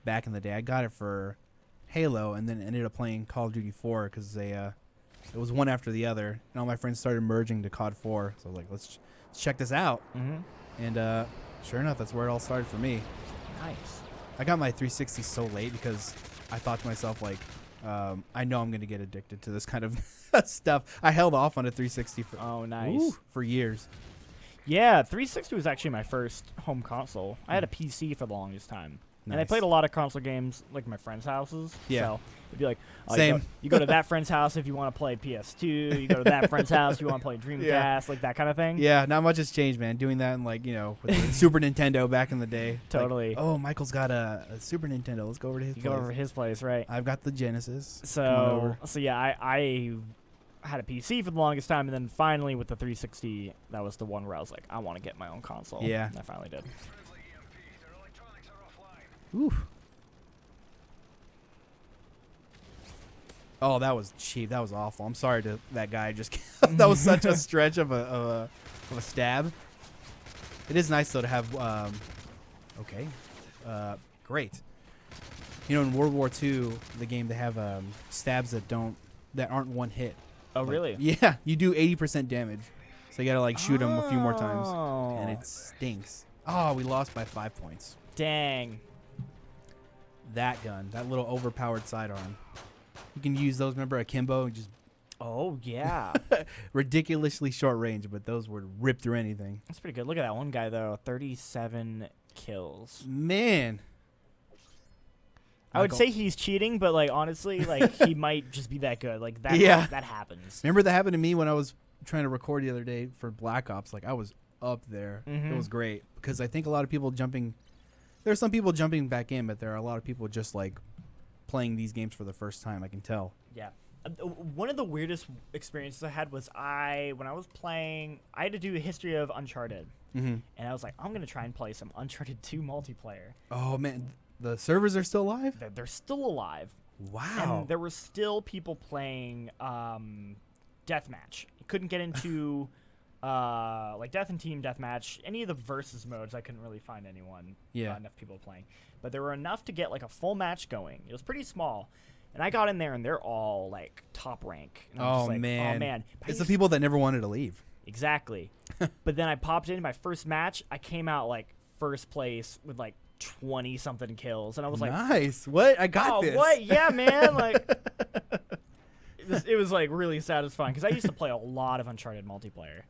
back in the day. I got it for Halo and then ended up playing Call of Duty 4 because it was one after the other, and all my friends started merging to COD 4. So I was like, let's check this out. Mm-hmm. And Sure enough, that's where it all started for me. Nice. I got my 360 so late because I thought to myself, like, I know I'm going to get addicted to this kind of stuff. I held off on a 360 for years. Yeah, 360 was actually my first home console. I had a PC for the longest time. Nice. And I played a lot of console games, like my friends' houses. Yeah. So it'd be like, Same. You go to that friend's house if you want to play PS2. You go to that friend's house if you want to play Dreamcast, like that kind of thing. Yeah, not much has changed, man. Doing that, and like, you know, with the Super Nintendo back in the day. Totally. Like, oh, Michael's got a Super Nintendo. Let's go over to his place. Go over to his place, right? I've got the Genesis. So yeah, I had a PC for the longest time, and then finally with the 360, that was the one where I was like, I want to get my own console. Yeah. And I finally did. Ooh. Oh, that was cheap. That was awful. I'm sorry to that guy. Just that was such a stretch of a stab. It is nice though to have. Okay, great. You know, in World War II, the game, they have stabs that aren't one hit. Oh, Like, really? Yeah, you do 80% damage, so you gotta like shoot them a few more times, Oh. and it stinks. Oh, we lost by 5 points. Dang. That gun, that little overpowered sidearm. You can use those. Remember Akimbo? And just Oh, yeah. ridiculously short range, but those would rip through anything. That's pretty good. Look at that one guy, though. 37 kills. Man. I would say he's cheating, but, like, honestly, like, he might just be that good. Like, that, Yeah. that happens. Remember that happened to me when I was trying to record the other day for Black Ops. Like, I was up there. Mhm. It was great. Because I think a lot of people there's some people jumping back in, but there are a lot of people just, like, playing these games for the first time. I can tell. Yeah. One of the weirdest experiences I had was when I was playing, I had to do a history of Uncharted. Mm-hmm. And I was like, I'm going to try and play some Uncharted 2 multiplayer. Oh, man. The servers are still live? They're still alive. Wow. And there were still people playing deathmatch. You couldn't get into like death and team deathmatch. Any of the versus modes, I couldn't really find anyone. Enough people playing. But there were enough to get like a full match going. It was pretty small. And I got in there, and they're all like top rank. And I'm just like, man. Oh man! It's the people that never wanted to leave. Exactly. But then I popped in my first match. I came out like first place with like 20 something kills, and I was like, nice. What? I got this. What? Yeah, man. Like, it was like really satisfying because I used to play a lot of Uncharted multiplayer.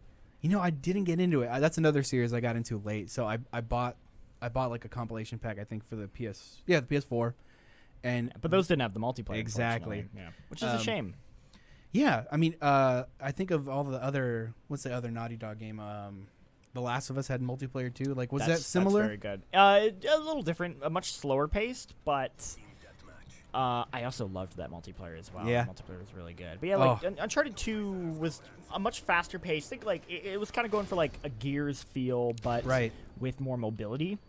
You know, I didn't get into it. That's another series I got into late. So I bought like a compilation pack, I think, for the PS4. But those didn't have the multiplayer. Exactly. Yeah. Which is a shame. Yeah, I mean, I think of all the other, what's the other Naughty Dog game? The Last of Us had multiplayer too. Like, was that similar? That's very good. A little different, much slower paced, but I also loved that multiplayer as well. Yeah. The multiplayer was really good. But yeah, like Uncharted 2 was a much faster pace. I think like it was kind of going for like a Gears feel, but with more mobility.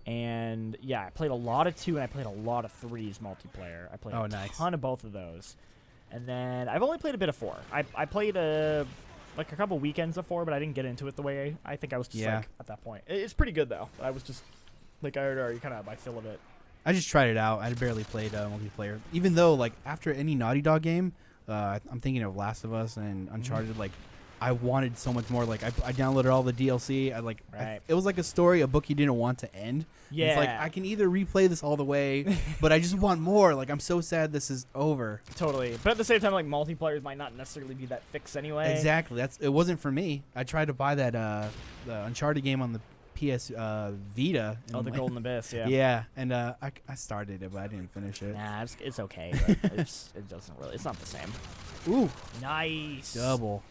And yeah, I played a lot of 2 and I played a lot of 3's multiplayer. I played a ton of both of those. And then I've only played a bit of 4. I played like a couple weekends of 4, but I didn't get into it the way I think I was just like at that point. It's pretty good though. I was just like I already kind of had my fill of it. I just tried it out. I barely played multiplayer. Even though like after any Naughty Dog game, I'm thinking of Last of Us and Uncharted. Like I wanted so much more. Like I downloaded all the DLC. It was like a story, a book you didn't want to end. Yeah. It's like I can either replay this all the way, but I just want more. Like I'm so sad this is over. Totally. But at the same time, like multiplayers might not necessarily be that fix anyway. Exactly. It wasn't for me. I tried to buy that the Uncharted game on the PS Vita. Oh, the Golden Abyss. Yeah. Yeah, and I started it, but I didn't finish it. Nah, it's okay. But it doesn't really. It's not the same. Ooh. Nice. Double.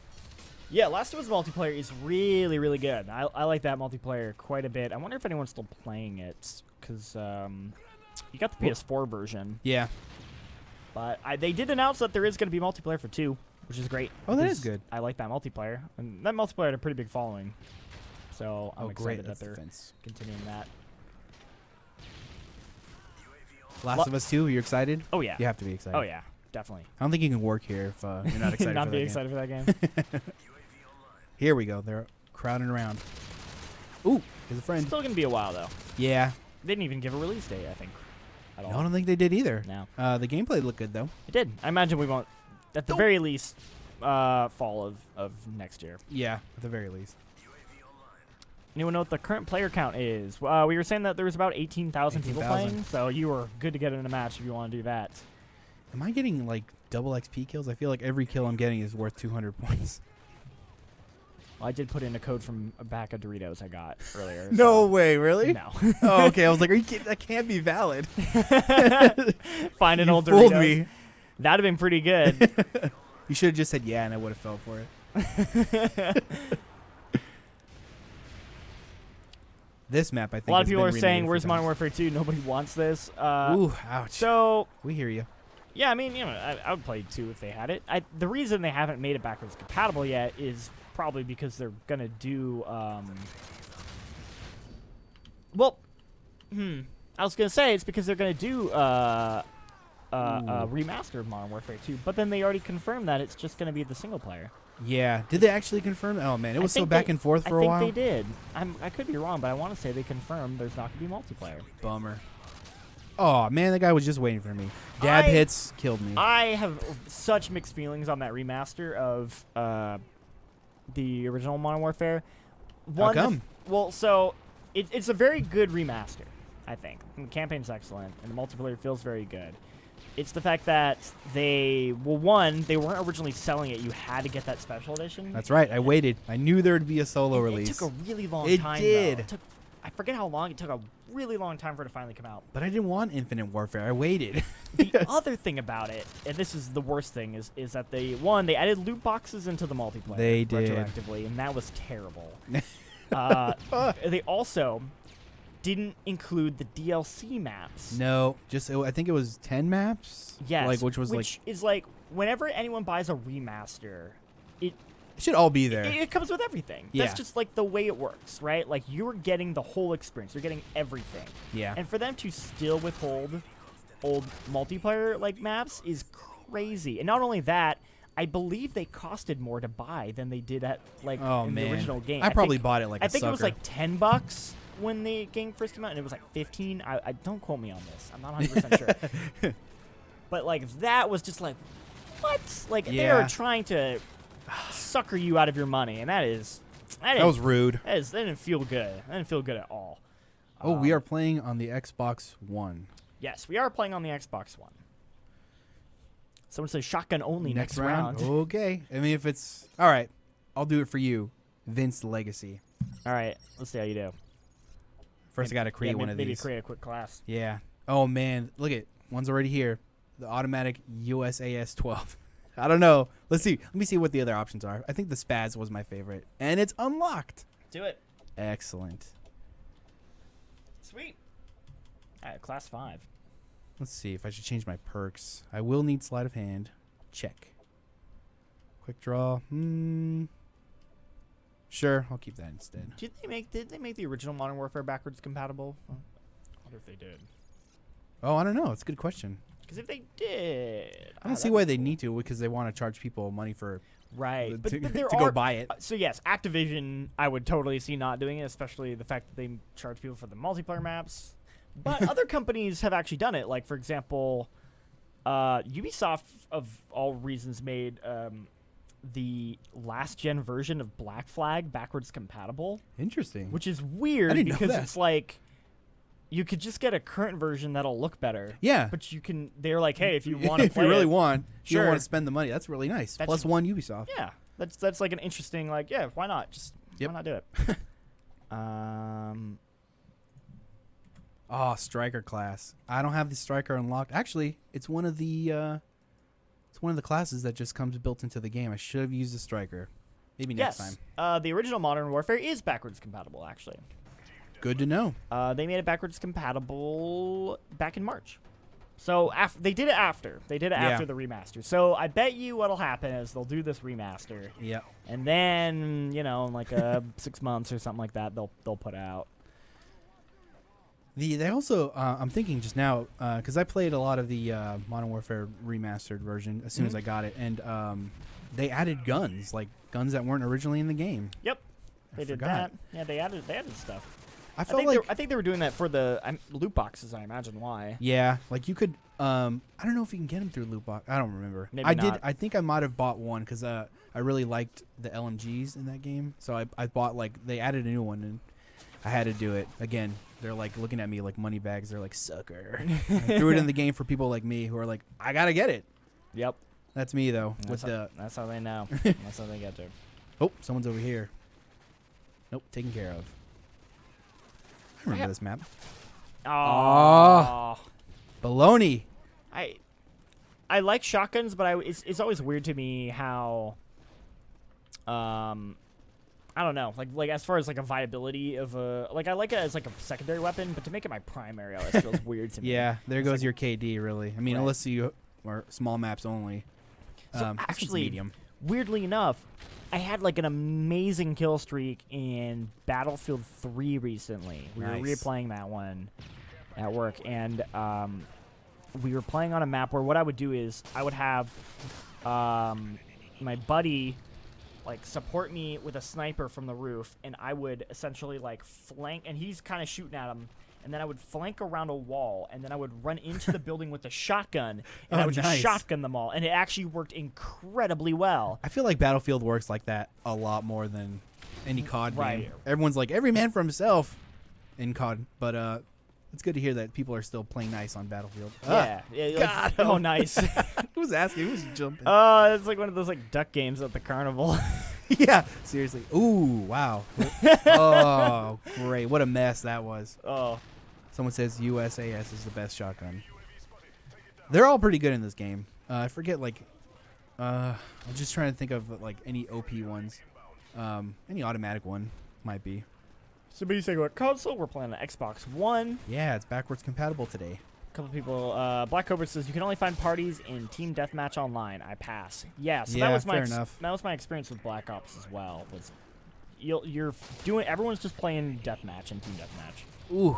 Yeah, Last of Us multiplayer is really, really good. I like that multiplayer quite a bit. I wonder if anyone's still playing it, because you got the PS4 version. Yeah. But they did announce that there is going to be multiplayer for 2, which is great. Oh, that is good. I like that multiplayer. And that multiplayer had a pretty big following. So I'm excited that they're continuing that. Last of Us 2, you're excited? Oh, yeah. You have to be excited. Oh, yeah. Definitely. I don't think you can work here if you're not excited not for that be game. excited for that game. Here we go. They're crowding around. Ooh, there's a friend. Still going to be a while, though. Yeah. They didn't even give a release date, I think. At all. No, I don't think they did either. No. The gameplay looked good, though. It did. I imagine we won't, at the very least, fall of next year. Yeah, at the very least. Anyone know what the current player count is? We were saying that there was about 18,000 people 18,000. playing, so you were good to get in a match if you want to do that. Am I getting like double XP kills? I feel like every kill I'm getting is worth 200 points. Well, I did put in a code from a bag of Doritos I got earlier. No way, really? No. Oh, okay. I was like, are you kidding? That can't be valid. Find an You old fooled Doritos. me. That'd have been pretty good. You should have just said yeah, and I would have fell for it. This map, I think, A lot of has people been are saying, remade a "Where's few Modern times. Warfare 2?" Nobody wants this. Ooh, ouch. So We hear you. yeah, I mean, I would play 2 if they had it. The reason they haven't made it backwards compatible yet is probably because they're gonna do. Well, I was gonna say it's because they're gonna do a remaster of Modern Warfare 2, but then they already confirmed that it's just gonna be the single player. Yeah. Did they actually confirm? Oh man, it was so think back they- and forth for a I while. think they did. I could be wrong, but I want to say they confirmed there's not gonna be multiplayer. Bummer. Oh man, the guy was just waiting for me. Dab hits killed me. I have such mixed feelings on that remaster of the original Modern Warfare. How come? Well, so it's a very good remaster, I think. And the campaign's excellent, and the multiplayer feels very good. It's the fact that they weren't originally selling it. You had to get that special edition. That's right. I waited. I knew there would be a solo release. It took a really long It time. did. Though. I forget how long. It took a really long time for it to finally come out. But I didn't want Infinite Warfare. I waited. The other thing about it, and this is the worst thing, is that they added loot boxes into the multiplayer. They did. Retroactively, and that was terrible. They also didn't include the DLC maps. No, just I think it was 10 maps. Yes, which is like whenever anyone buys a remaster, it should all be there. it comes with everything. Yeah. That's just like the way it works, right? Like you're getting the whole experience. You're getting everything. Yeah. And for them to still withhold old multiplayer like maps is crazy. And not only that, I believe they costed more to buy than they did at the original game. I probably think, bought it like I a think sucker. it was like $10 when the game first came out, and it was like 15. I don't quote me on this. I'm not 100% sure. But like that was just like, what? Like they Yeah. are trying to sucker you out of your money, and that was rude. that didn't feel good. That didn't feel good at all. Oh, we are playing on the Xbox One. Yes, we are playing on the Xbox One. Someone says shotgun only next round. Okay. I mean, if it's all right, I'll do it for you, Vince Legacy. All right, let's see how you do. First, I got to create one of maybe these. create a quick class. Yeah. Oh man, look at one's already here. The automatic USAS 12. I don't know. Let's see. Let me see what the other options are. I think the Spaz was my favorite, and it's unlocked. Do it. Excellent. Sweet. All right, class 5. Let's see if I should change my perks. I will need sleight of hand. Check. Quick draw. Sure, I'll keep that instead. Did they make the original Modern Warfare backwards compatible? I wonder if they did. Oh, I don't know. It's a good question. Because if they did, I don't see why they need to, because they want to charge people money for right. But to there go are, buy it. So yes, Activision, I would totally see not doing it, especially the fact that they charge people for the multiplayer maps. But other companies have actually done it. Like for example, Ubisoft, of all reasons, made the last gen version of Black Flag backwards compatible. Interesting. Which is weird I didn't know because that. it's like you could just get a current version that'll look better. Yeah. But you can. They're like, hey, if you want to if play you really it, want, you don't sure. want to spend the money. That's really nice. That's- Plus one Ubisoft. yeah, that's like an interesting like yeah, why not? Just Yep. why not do it? Oh, striker class. I don't have the striker unlocked. Actually, it's one of the classes that just comes built into the game. I should have used the striker. Maybe next yes, time. the original Modern Warfare is backwards compatible. Actually, Good to know. they made it backwards compatible back in March. So they did it after. They did it Yeah. after the remaster. So I bet you what'll happen is they'll do this remaster, Yeah. and then in like 6 months or something like that, they'll put out. They also I'm thinking just now because I played a lot of the Modern Warfare remastered version as soon as I got it, and they added guns, like guns that weren't originally in the game. Yep, they did forgot. that. Yeah, they added stuff. I I felt think, like I think they were doing that for the loot boxes. I imagine why. yeah, like you could. I don't know if you can get them through loot box. I don't remember. Maybe I not. did. I think I might have bought one because I really liked the LMGs in that game, so I bought like they added a new one, and I had to do it again. They're like looking at me like money bags. They're like, sucker. I threw it in the game for people like me who are like, I gotta get it. Yep. That's me though. That's how they know. That's how they get to. Oh, someone's over here. Nope, taken care of. I remember this map. Oh. Baloney. I like shotguns, but it's always weird to me how I don't know, like as far as like a viability of a I like it as like a secondary weapon, but to make it my primary always feels weird to me. Yeah, there goes like, your KD really. I mean, right. unless you are small maps only. So actually, medium. Weirdly enough, I had like an amazing kill streak in Battlefield 3 recently. We were replaying that one at work, and we were playing on a map where what I would do is I would have my buddy like support me with a sniper from the roof, and I would essentially like flank, and he's kind of shooting at him, and then I would flank around a wall, and then I would run into the building with the shotgun, and I would just shotgun them all, and it actually worked incredibly well. I feel like Battlefield works like that a lot more than any COD game. Everyone's like, every man for himself in COD, but it's good to hear that people are still playing nice on Battlefield. Yeah. God. Oh, nice. Who's asking? Who's jumping? Oh, it's like one of those like duck games at the carnival. Yeah, seriously. Ooh, wow. Oh, great. What a mess that was. Oh. Someone says USAS is the best shotgun. They're all pretty good in this game. I forget, like, I'm just trying to think of, like, any OP ones. Any automatic one might be. Somebody saying what console? We're playing on Xbox One. Yeah, it's backwards compatible today. A couple people. Black Cobra says you can only find parties in Team Deathmatch online. I pass. Yeah, so Yeah, that was my fair enough. that was my experience with Black Ops as well. Was you're doing everyone's just playing Deathmatch and Team Deathmatch. Ooh.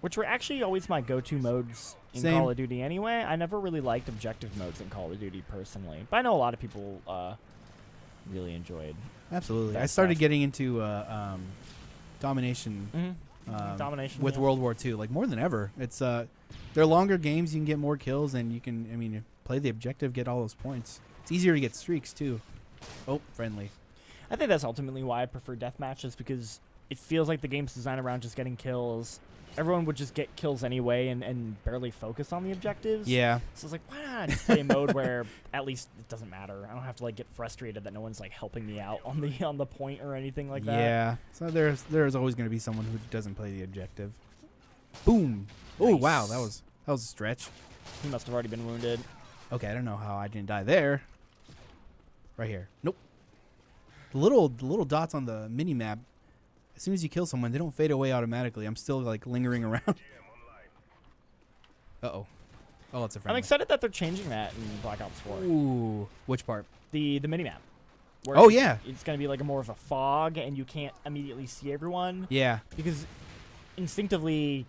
Which were actually always my go-to modes in Same. Call of Duty anyway. I never really liked objective modes in Call of Duty personally, but I know a lot of people really enjoyed. Absolutely. that I started stuff. getting into domination Domination with yeah. World War II, like more than ever. It's they're longer games. You can get more kills, and you can, I mean, play the objective, get all those points. It's easier to get streaks too. Oh, friendly. I think that's ultimately why I prefer deathmatch, is because it feels like the game's designed around just getting kills. Everyone would just get kills anyway and barely focus on the objectives. Yeah. So it's like, why not just play a mode where at least it doesn't matter? I don't have to like get frustrated that no one's like helping me out on the point or anything like that. Yeah. So there's always going to be someone who doesn't play the objective. Boom. Oh, Nice. wow. That was a stretch. He must have already been wounded. Okay, I don't know how I didn't die there. Right here. Nope. The little dots on the mini map, as soon as you kill someone, they don't fade away automatically. I'm still like lingering around. Uh-oh. Oh, it's a friendly. I'm excited that they're changing that in Black Ops 4. Ooh. Which part? The minimap. Where Oh, yeah. It's going to be like more of a fog, and you can't immediately see everyone. Yeah. Because instinctively,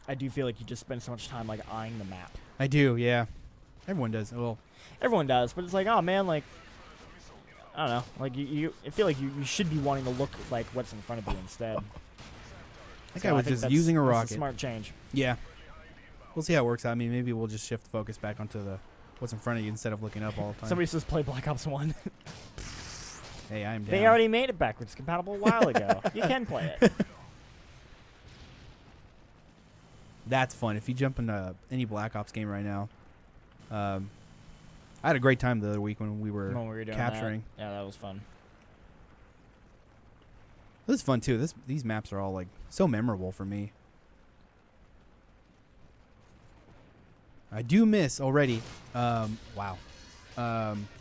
I do feel like you just spend so much time like eyeing the map. I do, yeah. Everyone does. Well, Everyone does, but it's like, oh man, like, I don't know. Like, I feel like you should be wanting to look like what's in front of you instead. that guy was just using a that's rocket. smart change. Yeah. We'll see how it works out. I mean, maybe we'll just shift focus back onto the what's in front of you instead of looking up all the time. Somebody says play Black Ops 1. Hey, I'm down. They already made it backwards compatible a while ago. You can play it. That's fun. If you jump into any Black Ops game right now, I had a great time the other week when we were doing capturing. that. Yeah, that was fun. This is fun too. These maps are all like so memorable for me. I do miss already. Wow.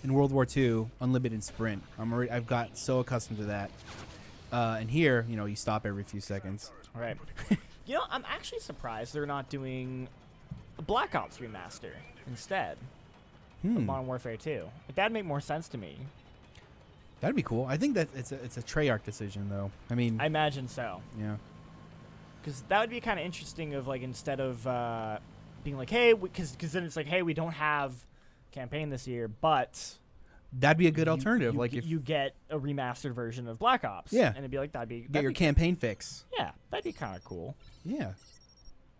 In World War II, unlimited sprint. I've got so accustomed to that. And here, you stop every few seconds. Right. I'm actually surprised they're not doing a Black Ops remaster instead of Modern Warfare 2. Like, that'd make more sense to me. That'd be cool. I think that it's a Treyarch decision, though. I mean, I imagine so. yeah. Because that would be kind of interesting of, like, instead of being like, hey, because then it's like, hey, we don't have campaign this year, but... That'd be a good alternative. You, like if you get a remastered version of Black Ops. Yeah. And it'd be like, get your campaign fix. Yeah, that'd be kind of cool. Yeah.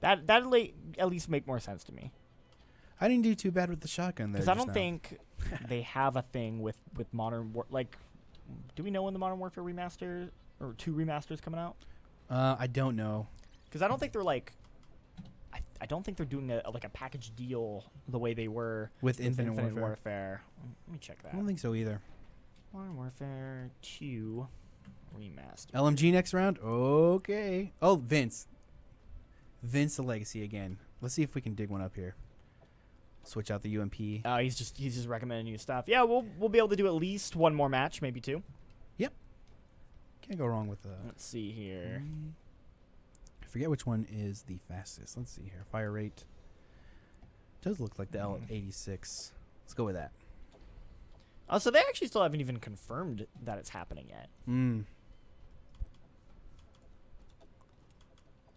That'd at least make more sense to me. I didn't do too bad with the shotgun there. Because I don't think they have a thing with Modern War. Like, do we know when the Modern Warfare remaster or 2 remasters coming out? I don't know. Because I don't think they're like. I don't think they're doing a package deal the way they were With Infinite Warfare. Let me check that. I don't think so either. Modern Warfare 2 remastered. LMG next round? Okay. Oh, Vince. Vince the Legacy again. Let's see if we can dig one up here. Switch out the UMP. He's just recommending new stuff. Yeah, we'll be able to do at least one more match, maybe 2. Yep. Can't go wrong with that. Let's see here. I forget which one is the fastest. Let's see here. Fire rate. Does look like the L86. Let's go with that. Oh, so they actually still haven't even confirmed that it's happening yet.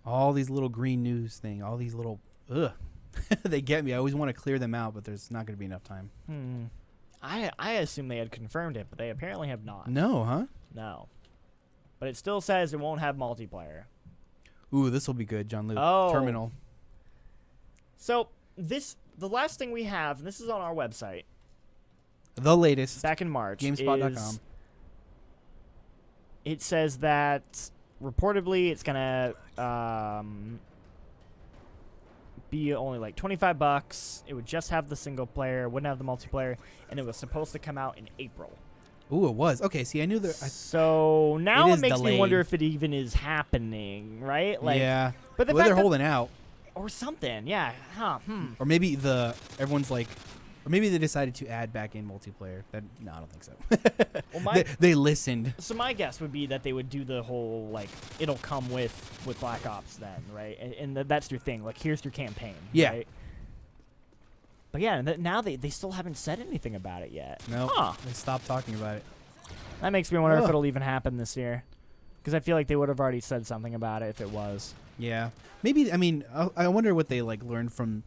All these little green news thing. All these little... Ugh. They get me. I always want to clear them out, but there's not going to be enough time. I assume they had confirmed it, but they apparently have not. No, huh? No. But it still says it won't have multiplayer. Ooh, this will be good, Jean-Luc. Oh. Terminal. So, the last thing we have, and this is on our website. The latest. Back in March. GameSpot.com. It says that reportedly it's going to be only like $25. It would just have the single player, wouldn't have the multiplayer, and it was supposed to come out in April. Ooh, it was. Okay, see, I knew that. So now it makes delayed. me wonder if it even is happening, right? Like, yeah. But the well, fact they're that, holding out. or something, yeah. Or maybe everyone's like, or maybe they decided to add back in multiplayer. No, I don't think so. Well, they listened. So my guess would be that they would do the whole like it'll come with Black Ops then, right? And that's your thing. Like here's your campaign. Yeah. Right? But yeah, now they still haven't said anything about it yet. No. Huh. They stopped talking about it. That makes me wonder if it'll even happen this year. Because I feel like they would have already said something about it if it was. Yeah. Maybe. I mean, I wonder what they like learned from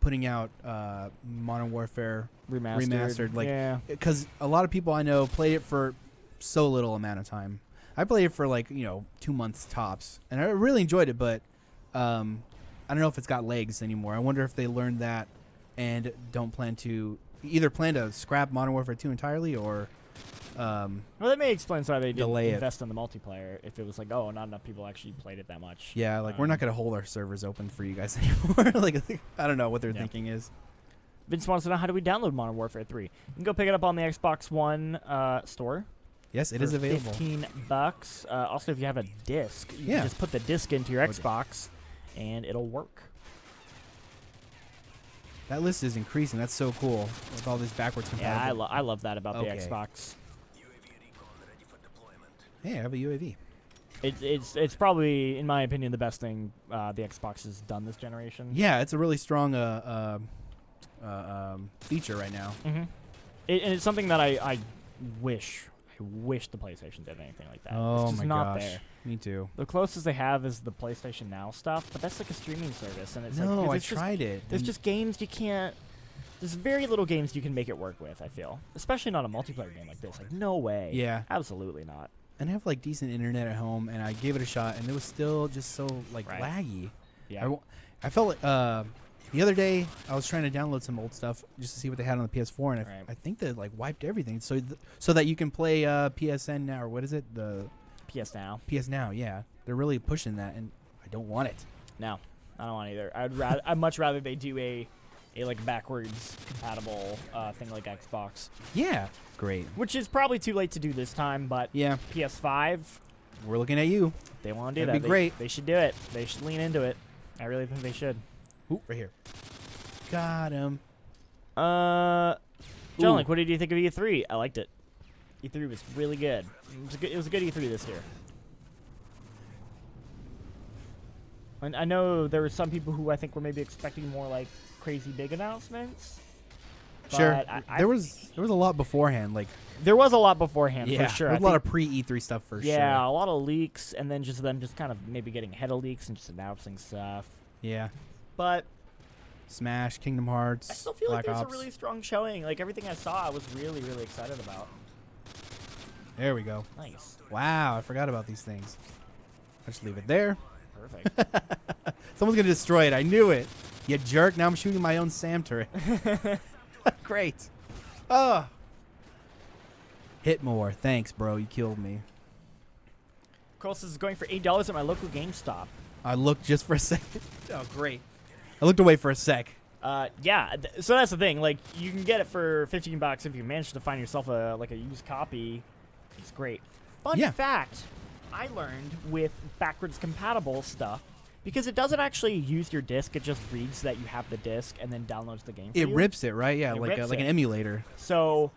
putting out Modern Warfare remastered. Like, yeah. Because a lot of people I know played it for so little amount of time. I played it for like 2 months tops, and I really enjoyed it. But I don't know if it's got legs anymore. I wonder if they learned that and don't plan to scrap Modern Warfare 2 entirely or. Well, that may explain why they didn't delay invest in the multiplayer. If it was like, oh, not enough people actually played it that much. Yeah, like we're not gonna hold our servers open for you guys anymore. Like I don't know what their thinking is. Vince wants to know, how do we download Modern Warfare 3? You can go pick it up on the Xbox One store. Yes, it is available. $15. Also, if you have a disc, you can just put the disc into your Xbox, and it'll work. That list is increasing. That's so cool with all this backwards compatibility. Yeah, I love that about the Xbox. Hey, I have a UAV. It's probably, in my opinion, the best thing the Xbox has done this generation. Yeah, it's a really strong feature right now. Mm-hmm. And it's something that I wish the PlayStation did anything like that. Oh it's just my not gosh, there. Me too. The closest they have is the PlayStation Now stuff, but that's like a streaming service, and it's no, like, I tried it. There's just games you can't. There's very little games you can make it work with. I feel, especially not a multiplayer game like this. Like no way. Yeah, absolutely not. And I have like decent internet at home, and I gave it a shot, and it was still just so like laggy. Yeah. I felt like the other day I was trying to download some old stuff just to see what they had on the PS4, and I think they like wiped everything, so that you can play PSN now, or what is it? The PS Now. PS Now, yeah. They're really pushing that, and I don't want it. No, I don't want it either. I'd much rather they do a like backwards compatible thing like Xbox. Yeah, great. Which is probably too late to do this time, but yeah, PS5. We're looking at you. They want to do That'd that. Be great. They should do it. They should lean into it. I really think they should. Ooh, right here. Got him. Jean-Luc, what did you think of E3? I liked it. E3 was really good. It was a good E3 this year. And I know there were some people who I think were maybe expecting more like crazy big announcements. Sure. There was a lot beforehand. Like there was a lot beforehand for sure. There was a lot of pre-E3 stuff for sure. Yeah, a lot of leaks, and then just them just kind of maybe getting ahead of leaks and just announcing stuff. Yeah. But Smash, Kingdom Hearts, I still feel Black like there's Ops. a really strong showing. Like everything I saw, I was really, really excited about. There we go. Nice. Wow, I forgot about these things. I'll just leave it there. Perfect. Someone's gonna destroy it. I knew it. You jerk. Now I'm shooting my own SAM turret. Great. Oh. Hit more. Thanks, bro. You killed me. course, this is going for $8 at my local GameStop. I looked just for a second. Oh, great. I looked away for a sec. Yeah, so that's the thing. Like, you can get it for $15 if you manage to find yourself a used copy. It's great. Fun fact, I learned with backwards compatible stuff, because it doesn't actually use your disc, it just reads that you have the disc and then downloads the game for you. It rips it, right? Yeah, like an emulator. So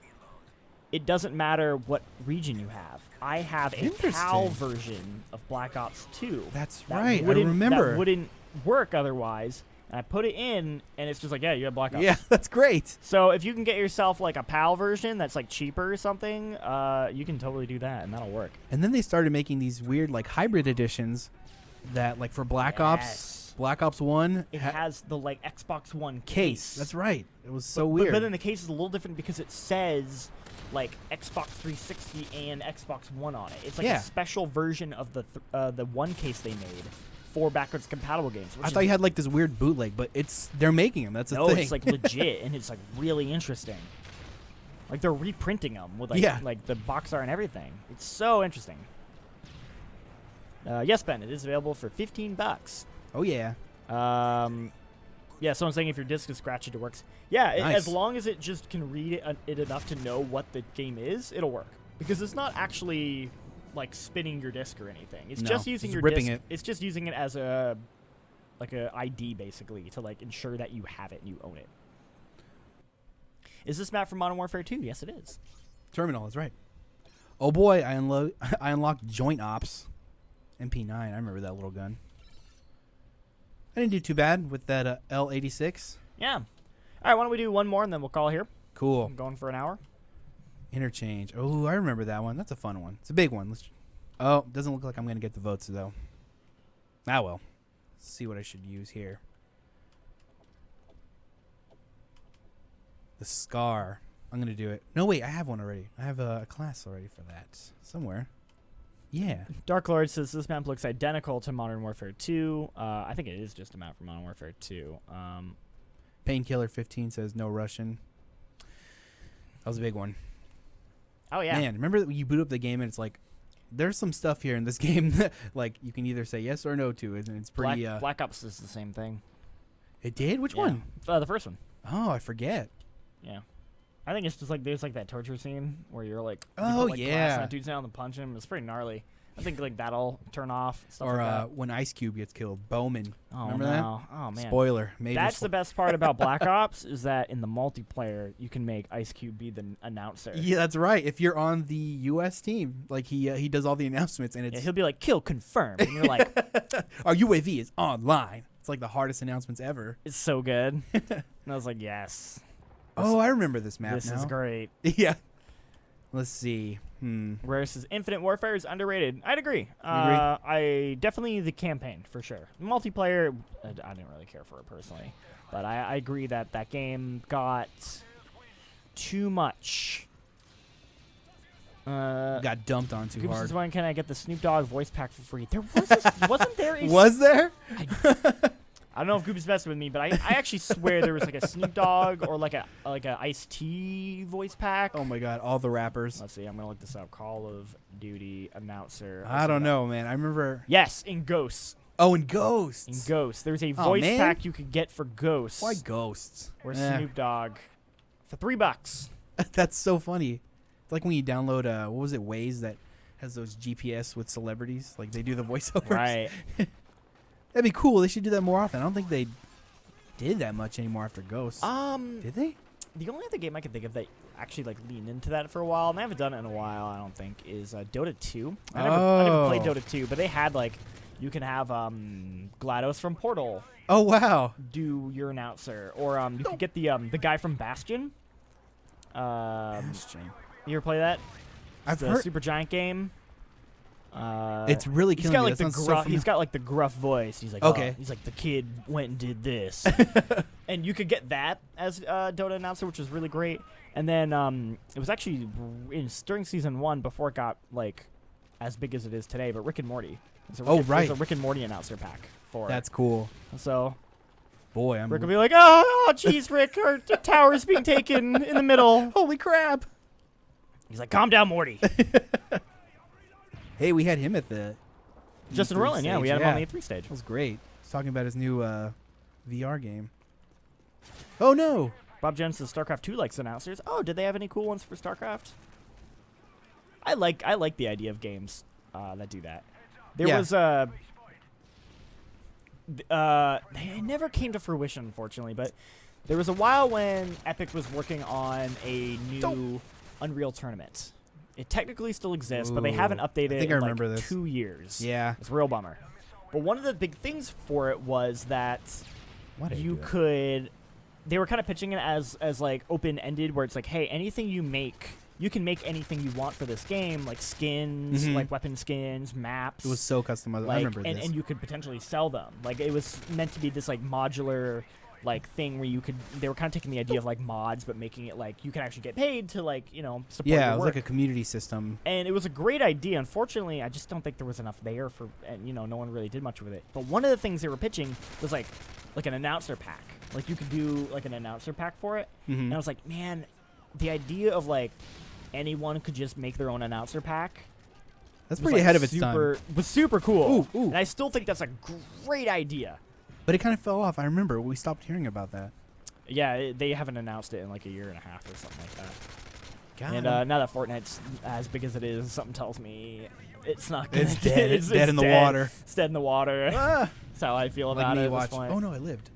it doesn't matter what region you have. I have a PAL version of Black Ops 2. That's right, I remember. That wouldn't work otherwise. And I put it in, and it's just like, yeah, you have Black Ops. Yeah, that's great. So if you can get yourself like a PAL version that's like cheaper or something, you can totally do that, and that'll work. And then they started making these weird like hybrid editions that like for Black Ops 1. It has the like Xbox One case. That's right. It was so weird. But then the case is a little different because it says like Xbox 360 and Xbox One on it. It's like a special version of the one case they made for backwards compatible games. I thought you had like this weird bootleg, but they're making them. That's the thing. No, it's like legit, and it's like really interesting. Like they're reprinting them with like the box art and everything. It's so interesting. Yes, Ben, it is available for $15. Oh yeah. Yeah, someone's saying if your disc is scratched, it works. Yeah, Nice. as long as it just can read it enough to know what the game is, it'll work. Because it's not actually like spinning your disc or anything. It's just using your ripping disc. it. It's just using it as a ID basically to like ensure that you have it and you own it. Is this map from Modern Warfare 2? Yes, it is. Terminal is right. Oh boy, I unlocked Joint Ops, MP9. I remember that little gun. I didn't do too bad with that L86. Yeah. All right, why don't we do one more and then we'll call here. Cool. I'm going for an hour. Interchange. Oh, I remember that one. That's a fun one. It's a big one. Doesn't look like I'm going to get the votes, though. Ah, well. Let's see what I should use here. The Scar. I'm going to do it. No, wait. I have one already. I have a class already for that. Somewhere. Yeah. Dark Lord says this map looks identical to Modern Warfare 2. I think it is just a map from Modern Warfare 2. Painkiller 15 says no Russian. That was a big one. Oh, yeah. Man, remember that you boot up the game and it's like, there's some stuff here in this game that like you can either say yes or no to, and it's pretty. Black Ops is the same thing. It did? Which one? The first one. Oh, I forget. Yeah. I think it's just like there's like that torture scene where you're like, glass and that dude's down and punch him. It's pretty gnarly. I think like that'll turn off. Stuff or like that. When Ice Cube gets killed, Bowman. Oh, remember no. that? Oh man. Spoiler. That's the best part about Black Ops is that in the multiplayer you can make Ice Cube be the announcer. Yeah, that's right. If you're on the U.S. team, like he does all the announcements, and he'll be like kill confirmed, and you're like, our UAV is online. It's like the hardest announcements ever. It's so good. And I was like, yes. I remember this map. This is great. Yeah. Let's see. Rare says Infinite Warfare is underrated. I'd agree. I definitely the campaign for sure. Multiplayer, I didn't really care for it personally, but I agree that that game got too much. Got dumped on too hard. When can I get the Snoop Dogg voice pack for free? There wasn't there? Was there? I don't know if Goop's messing with me, but I actually swear there was like a Snoop Dogg or like a Ice-T voice pack. Oh my god, all the rappers. Let's see, I'm gonna look this up. Call of Duty announcer. I don't know, man. I remember. Yes, in Ghosts. Oh, in Ghosts. In Ghosts, there's a voice pack you could get for Ghosts. Why Ghosts? Or Snoop Dogg for $3. That's so funny. It's like when you download what was it, Waze that has those GPS with celebrities, like they do the voiceovers. Right. That'd be cool. They should do that more often. I don't think they did that much anymore after Ghosts. Did they? The only other game I can think of that actually like leaned into that for a while, and I haven't done it in a while, I don't think, is Dota 2. I never played Dota 2, but they had like you can have GLaDOS from Portal. Oh wow. Do your announcer, or you could get the guy from Bastion. Bastion. You ever play that? I've heard. Super Giant game. It's really killing me. He's got like the gruff voice. He's like, okay. He's like, the kid went and did this, and you could get that as Dota announcer, which was really great. And then it was actually during season 1 before it got like as big as it is today. But Rick and Morty. There's a Rick and Morty announcer pack for. That's cool. So. Boy, Rick will be like, oh, jeez, Rick, our tower's being taken in the middle. Holy crap! He's like, calm down, Morty. Hey, we had him at the Justin E3 Roiland, yeah, we stage, had him on the E3 stage. That was great. He's talking about his new VR game. Oh no! Bob Jones says StarCraft 2 likes announcers. Oh, did they have any cool ones for StarCraft? I like the idea of games that do that. There was it never came to fruition, unfortunately, but there was a while when Epic was working on a new Unreal Tournament. It technically still exists, but they haven't updated it in like 2 years. Yeah. It's a real bummer. But one of the big things for it was that they were kind of pitching it as like open-ended, where it's like, hey, anything you make, you can make anything you want for this game, like skins, like weapon skins, maps. It was so customized. Like, I remember this. And you could potentially sell them. Like, it was meant to be this like modular like thing where they were kind of taking the idea of like mods, but making it like you can actually get paid to like, support your it was work. like a community system. And it was a great idea. Unfortunately, I just don't think there was enough there for, and no one really did much with it. But one of the things they were pitching was like an announcer pack. Like you could do like an announcer pack for it. And I was like, man, the idea of like anyone could just make their own announcer pack. That's pretty ahead of its time. Was super cool. Ooh. And I still think that's a great idea. But it kind of fell off. I remember we stopped hearing about that. Yeah, they haven't announced it in like a year and a half or something like that. God. And now that Fortnite's as big as it is, something tells me it's not gonna It's dead. It's dead in the water. It's dead in the water. Ah. That's how I feel about it at this point. Oh no, I lived.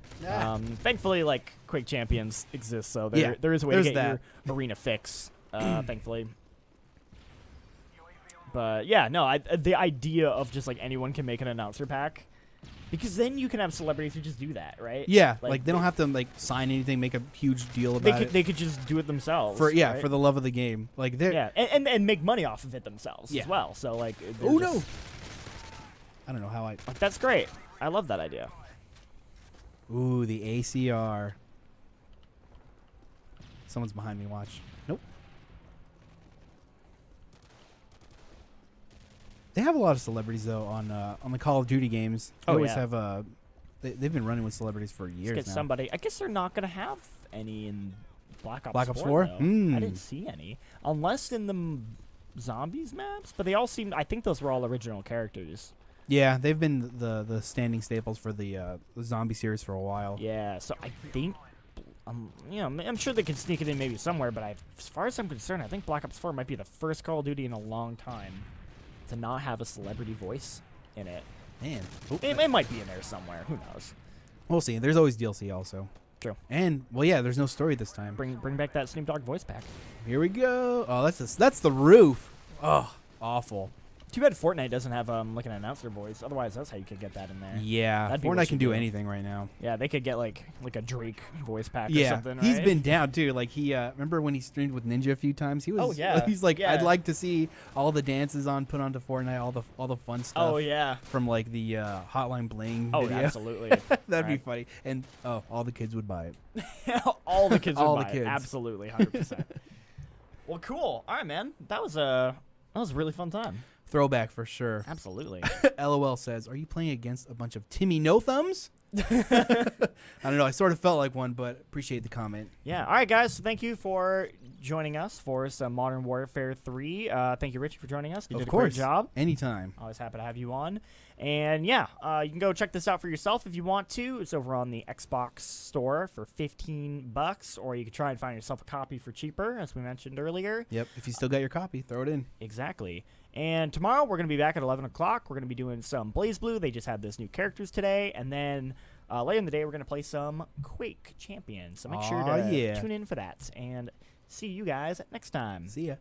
Thankfully, like Quake Champions exists, so there is a way to get your arena fix. Thankfully. But yeah, no, the idea of just like anyone can make an announcer pack. Because then you can have celebrities who just do that, right? Yeah, like they don't have to like sign anything, make a huge deal about it. They could just do it themselves. For right? for the love of the game, like and make money off of it themselves as well. So like, no, I don't know how that's great. I love that idea. Ooh, the ACR. Someone's behind me. Watch. Nope. They have a lot of celebrities though on the Call of Duty games. They always have they've been running with celebrities for years now. Somebody. I guess they're not gonna have any in Black Ops 4. I didn't see any, unless in the zombies maps. But they all seemed. I think those were all original characters. Yeah, they've been the standing staples for the zombie series for a while. Yeah, so I think. I'm sure they can sneak it in maybe somewhere, but as far as I'm concerned, I think Black Ops 4 might be the first Call of Duty in a long time to not have a celebrity voice in it. Man. It might be in there somewhere. Who knows? We'll see. There's always DLC also. True. And, there's no story this time. Bring back that Snoop Dogg voice pack. Here we go. Oh, that's the roof. Oh, awful. Too bad Fortnite doesn't have like an announcer voice. Otherwise, that's how you could get that in there. Yeah, Fortnite can do anything right now. Yeah, they could get like a Drake voice pack or something. Right? He's been down too. Like he remember when he streamed with Ninja a few times. He was. Oh yeah. He's like, I'd like to see all the dances put onto Fortnite, all the fun stuff. Oh yeah. From like the Hotline Bling. Oh, video. absolutely. That'd be funny. And all the kids would buy it. All the kids would buy it. Absolutely, 100%. Well, cool. All right, man. That was a really fun time. Throwback for sure. Absolutely. LOL says, "Are you playing against a bunch of Timmy No Thumbs?" I don't know. I sort of felt like one, but appreciate the comment. Yeah. All right, guys. So thank you for joining us for some Modern Warfare 3. Thank you, Richie, for joining us. You did a great job. Anytime. Always happy to have you on. And yeah, you can go check this out for yourself if you want to. It's over on the Xbox store for $15, or you can try and find yourself a copy for cheaper, as we mentioned earlier. Yep. If you still got your copy, throw it in. Exactly. And tomorrow we're going to be back at 11 o'clock. We're going to be doing some Blaze Blue. They just had this new characters today. And then later in the day, we're going to play some Quake Champions. So make sure to tune in for that. And see you guys next time. See ya.